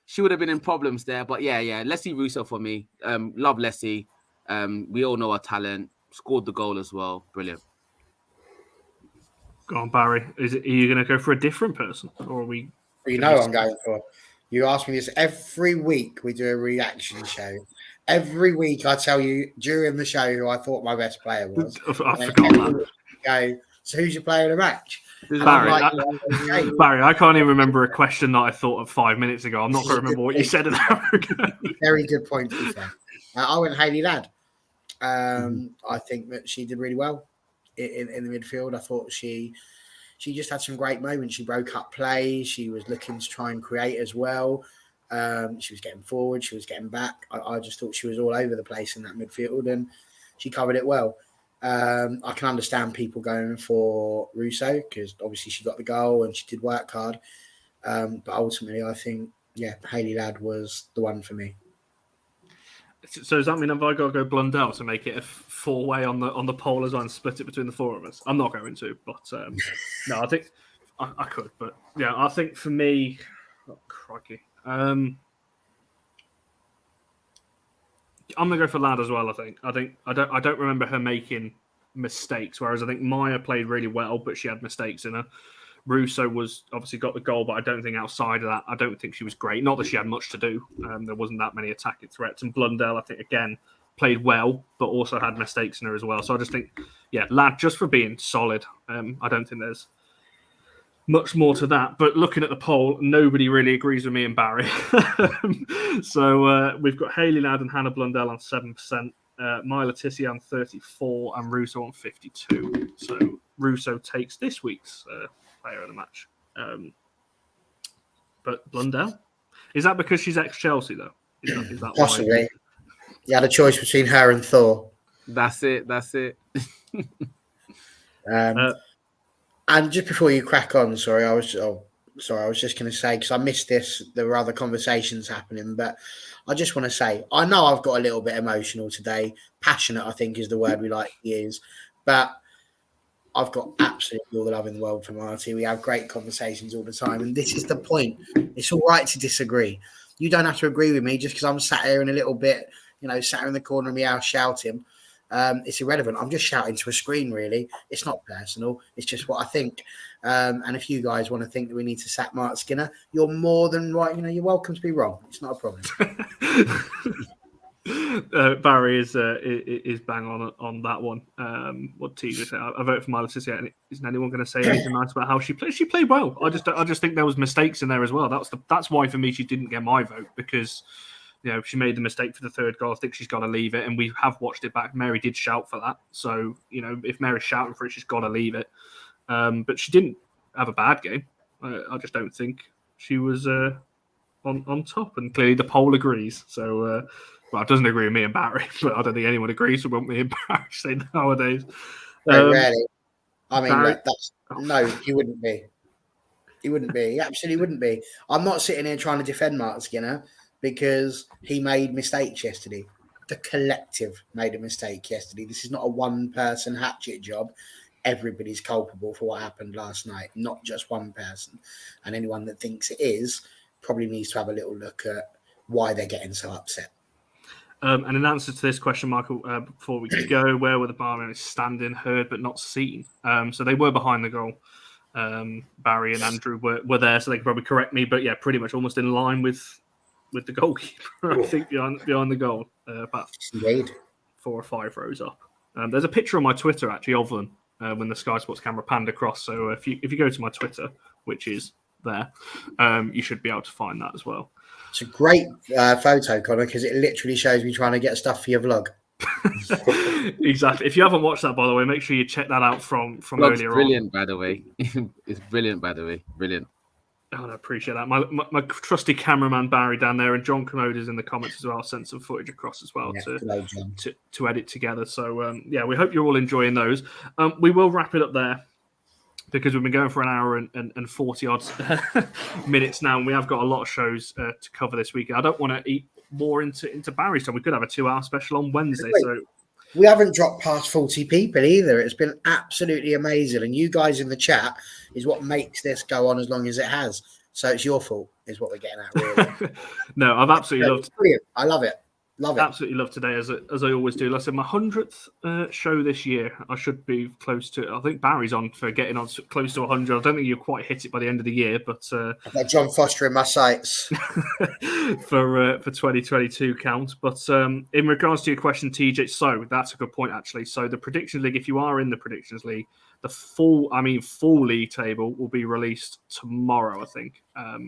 she would have been in problems there. But yeah, Alessia Russo for me. Love Lessie. We all know her talent. Scored the goal as well. Brilliant. Go on, Barry. Are you going to go for a different person, or are we? You know, I'm going for. You ask me this every week. We do a reaction show. Every week, I tell you during the show who I thought my best player was. I forgot that. Go. So, who's your player of the match? Barry, I can't even remember a question that I thought of 5 minutes ago. I'm not going to remember what you said an hour ago. Very good point, to be fair. I went Hayley Ladd. I think that she did really well in the midfield. I thought she just had some great moments. She broke up play. She was looking to try and create as well. She was getting forward. She was getting back. I just thought she was all over the place in that midfield, and she covered it well. I can understand people going for Russo because obviously she got the goal and she did work hard. But ultimately, I think, Hayley Ladd was the one for me. So does that mean have I got to go Blundell to make it a 4-way on the poll as well and split it between the 4 of us? I'm not going to, but no, I think I could. But yeah, I think for me, crikey. I'm gonna go for Ladd as well. I don't remember her making mistakes, whereas I think Maya played really well, but she had mistakes in her. Russo was obviously got the goal, but I don't think outside of that, I don't think she was great. Not that she had much to do. There wasn't that many attacking threats. And Blundell, I think, again, played well, but also had mistakes in her as well. So I just think, Ladd, just for being solid. I don't think there's much more to that. But looking at the poll, nobody really agrees with me and Barry. So we've got Hayley Ladd and Hannah Blundell on 7%, Maya Laetitia on 34%, and Russo on 52%. So Russo takes this week's player of the match. But Blundell? Is that because she's ex-Chelsea, though? Is that possibly? Why? You had a choice between her and Thor. That's it. And just before you crack on, I was just going to say, because I missed this, there were other conversations happening, but I just want to say, I know I've got a little bit emotional today. Passionate, I think, is the word we like to use. But I've got absolutely all the love in the world for Marty. We have great conversations all the time. And this is the point. It's all right to disagree. You don't have to agree with me just because I'm sat here in a little bit, sat in the corner of my house shouting. It's irrelevant. I'm just shouting to a screen, really. It's not personal. It's just what I think. And if you guys want to think that we need to sack Mark Skinner, you're more than right. You're welcome to be wrong. It's not a problem. Barry is bang on that one. What TJ said, I vote for Maya Laetitia. Isn't anyone going to say anything nice about how she played? She played well. I just think there was mistakes in there as well. That's why for me she didn't get my vote, because she made the mistake for the third goal. I think she's got to leave it, and we have watched it back. Mary did shout for that, so if Mary's shouting for it, she's got to leave it. But she didn't have a bad game. I just don't think she was on top, and clearly the poll agrees. So. Well, it doesn't agree with me and Barry, but I don't think anyone agrees with what me and Barry say nowadays. Really? I mean, Barry, no, he wouldn't be. He wouldn't be. He absolutely wouldn't be. I'm not sitting here trying to defend Mark Skinner because he made mistakes yesterday. The collective made a mistake yesterday. This is not a one-person hatchet job. Everybody's culpable for what happened last night, not just one person. And anyone that thinks it is probably needs to have a little look at why they're getting so upset. And in answer to this question, Michael, before we go, where were the barmen standing, heard but not seen? So they were behind the goal. Barry and Andrew were there, so they could probably correct me. But pretty much almost in line with the goalkeeper, I think, behind the goal. About 4 or 5 rows up. There's a picture on my Twitter, actually, of them when the Sky Sports camera panned across. So if you go to my Twitter, which is there. You should be able to find that as well. It's a great photo, Connor, because it literally shows me trying to get stuff for your vlog. Exactly. If you haven't watched that, by the way, make sure you check that out from Vlog's earlier brilliant, by the way. It's brilliant, by the way. Brilliant. Oh, I appreciate that. My trusty cameraman Barry down there, and John Commoda's in the comments as well. Sent some footage across as well to edit together. So we hope you're all enjoying those. We will wrap it up there, because we've been going for an hour and 40 odd minutes now, and we have got a lot of shows to cover this week. I don't want to eat more into Barry's time. We could have a 2-hour special on Wednesday. So we haven't dropped past 40 people either. It's been absolutely amazing. And you guys in the chat is what makes this go on as long as it has. So it's your fault, is what we're getting at, really. No, I've absolutely loved it. Brilliant. I love it. Absolutely love today, as I always do. Like I said, my 100th show this year. I should be close to. I think Barry's on for getting on close to 100. I don't think you'll quite hit it by the end of the year, but I've got John Foster in my sights for 2022 count. But in regards to your question, TJ, so that's a good point actually. So the Predictions League, if you are in the Predictions League, the full league table will be released tomorrow, I think.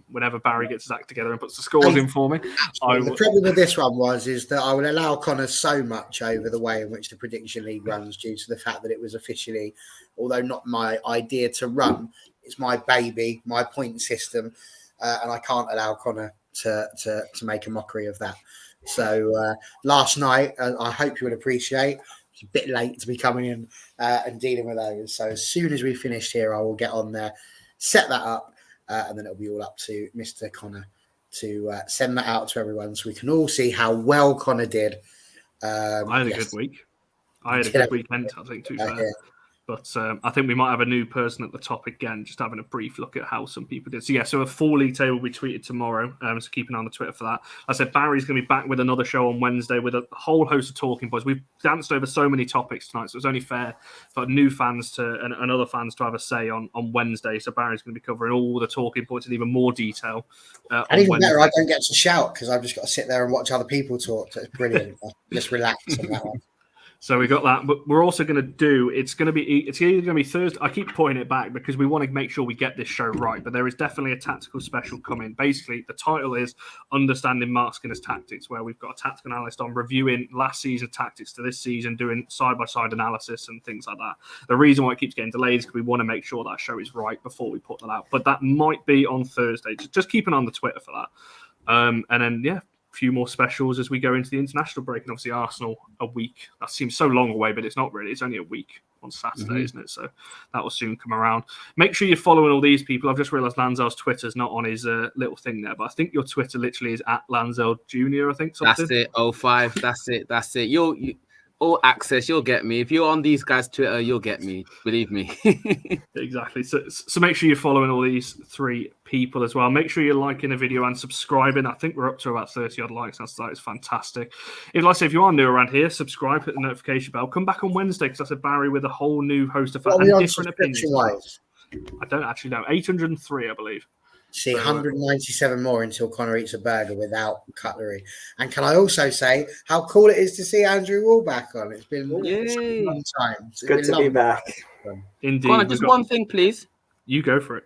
Whenever Barry gets his act together and puts the scores in for me. The problem with this one is that I will allow Connor so much over the way in which the Prediction League runs, due to the fact that it was officially, although not my idea to run, it's my baby, my point system, and I can't allow Connor to make a mockery of that. So last night, I hope you would appreciate, a bit late to be coming in and dealing with those. So as soon as we finished here, I will get on there, set that up, and then it'll be all up to Mr. Connor to send that out to everyone so we can all see how well Connor did. I had a good week. I had a good weekend, I think, to be fair. But I think we might have a new person at the top again, just having a brief look at how some people did. So a full league table will be tweeted tomorrow. So keep an eye on the Twitter for that. I said Barry's going to be back with another show on Wednesday with a whole host of talking points. We've danced over so many topics tonight, so it's only fair for new fans and other fans to have a say on Wednesday. So Barry's going to be covering all the talking points in even more detail. And even better, I don't get to shout because I've just got to sit there and watch other people talk. So it's brilliant. Just relax on that one. So we got that, but we're also going to do. It's either going to be Thursday. I keep pointing it back because we want to make sure we get this show right. But there is definitely a tactical special coming. Basically, the title is "Understanding Mark Skinner's Tactics," where we've got a tactical analyst on reviewing last season's tactics to this season, doing side-by-side analysis and things like that. The reason why it keeps getting delayed is because we want to make sure that show is right before we put that out. But that might be on Thursday. Just keep an eye on the Twitter for that. And then few more specials as we go into the international break, and obviously Arsenal a week. That seems so long away, but it's not really. It's only a week on Saturday, isn't it? So that will soon come around. Make sure you're following all these people. I've just realised Lanzel's Twitter's not on his little thing there, but I think your Twitter literally is at Lanzel Junior. I think something. That's it. 05. That's it. You all access. You'll get me. If you're on these guys' Twitter, you'll get me. Believe me. Exactly. So make sure you're following all these three people as well. Make sure you're liking the video and subscribing. I think we're up to about 30 odd likes. That is fantastic. If you are new around here, subscribe, hit the notification bell. Come back on Wednesday because I said Barry with a whole new host of and different opinions. I don't actually know. 803, I believe. See, 197 more until Connor eats a burger without cutlery. And can I also say how cool it is to see Andrew Wall back on? It's been a long time. It's good to be back. Indeed. Connor, just one thing, please. You go for it.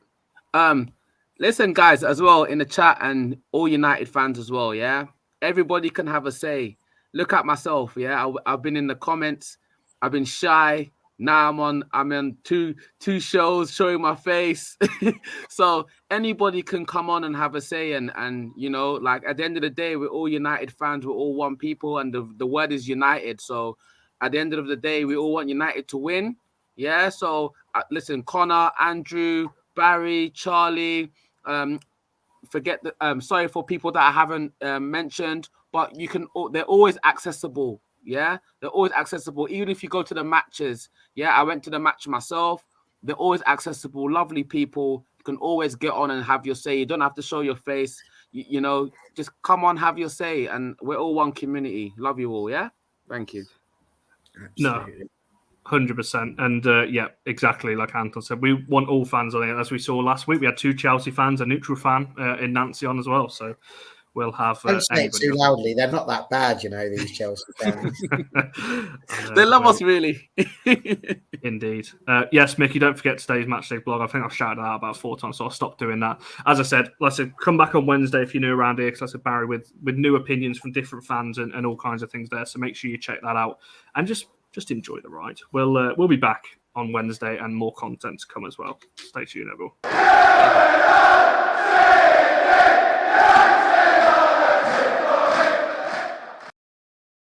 Listen, guys, as well in the chat and all United fans as well, yeah? Everybody can have a say. Look at myself, yeah? I've been in the comments. I've been shy. Now I'm on two shows showing my face. So anybody can come on and have a say. And like at the end of the day, we're all United fans. We're all one people. And the word is united. So at the end of the day, we all want United to win. Yeah. So listen, Connor, Andrew, Barry, Charlie, sorry for people that I haven't mentioned, but they're always accessible. Yeah, they're always accessible. Even if you go to the matches, I went to the match myself. They're always accessible, lovely people. You can always get on and have your say. You don't have to show your face. Just come on, have your say. And we're all one community. Love you all, yeah? Thank you. Absolutely. No, 100%. And exactly like Anton said, we want all fans on it. As we saw last week, we had 2 Chelsea fans, a neutral fan in Nancy on as well. So we'll have Don't say it anybody too on. loudly. They're not that bad, you know, these Chelsea fans. They love us, really. Indeed. Yes, Mickey, don't forget today's Matchday blog. I think I've shouted that out about 4 times, so I'll stop doing that. As I said, come back on Wednesday if you're new around here, because I said Barry with new opinions from different fans and all kinds of things there. So make sure you check that out and just enjoy the ride. We'll be back on Wednesday and more content to come as well. Stay tuned, everyone.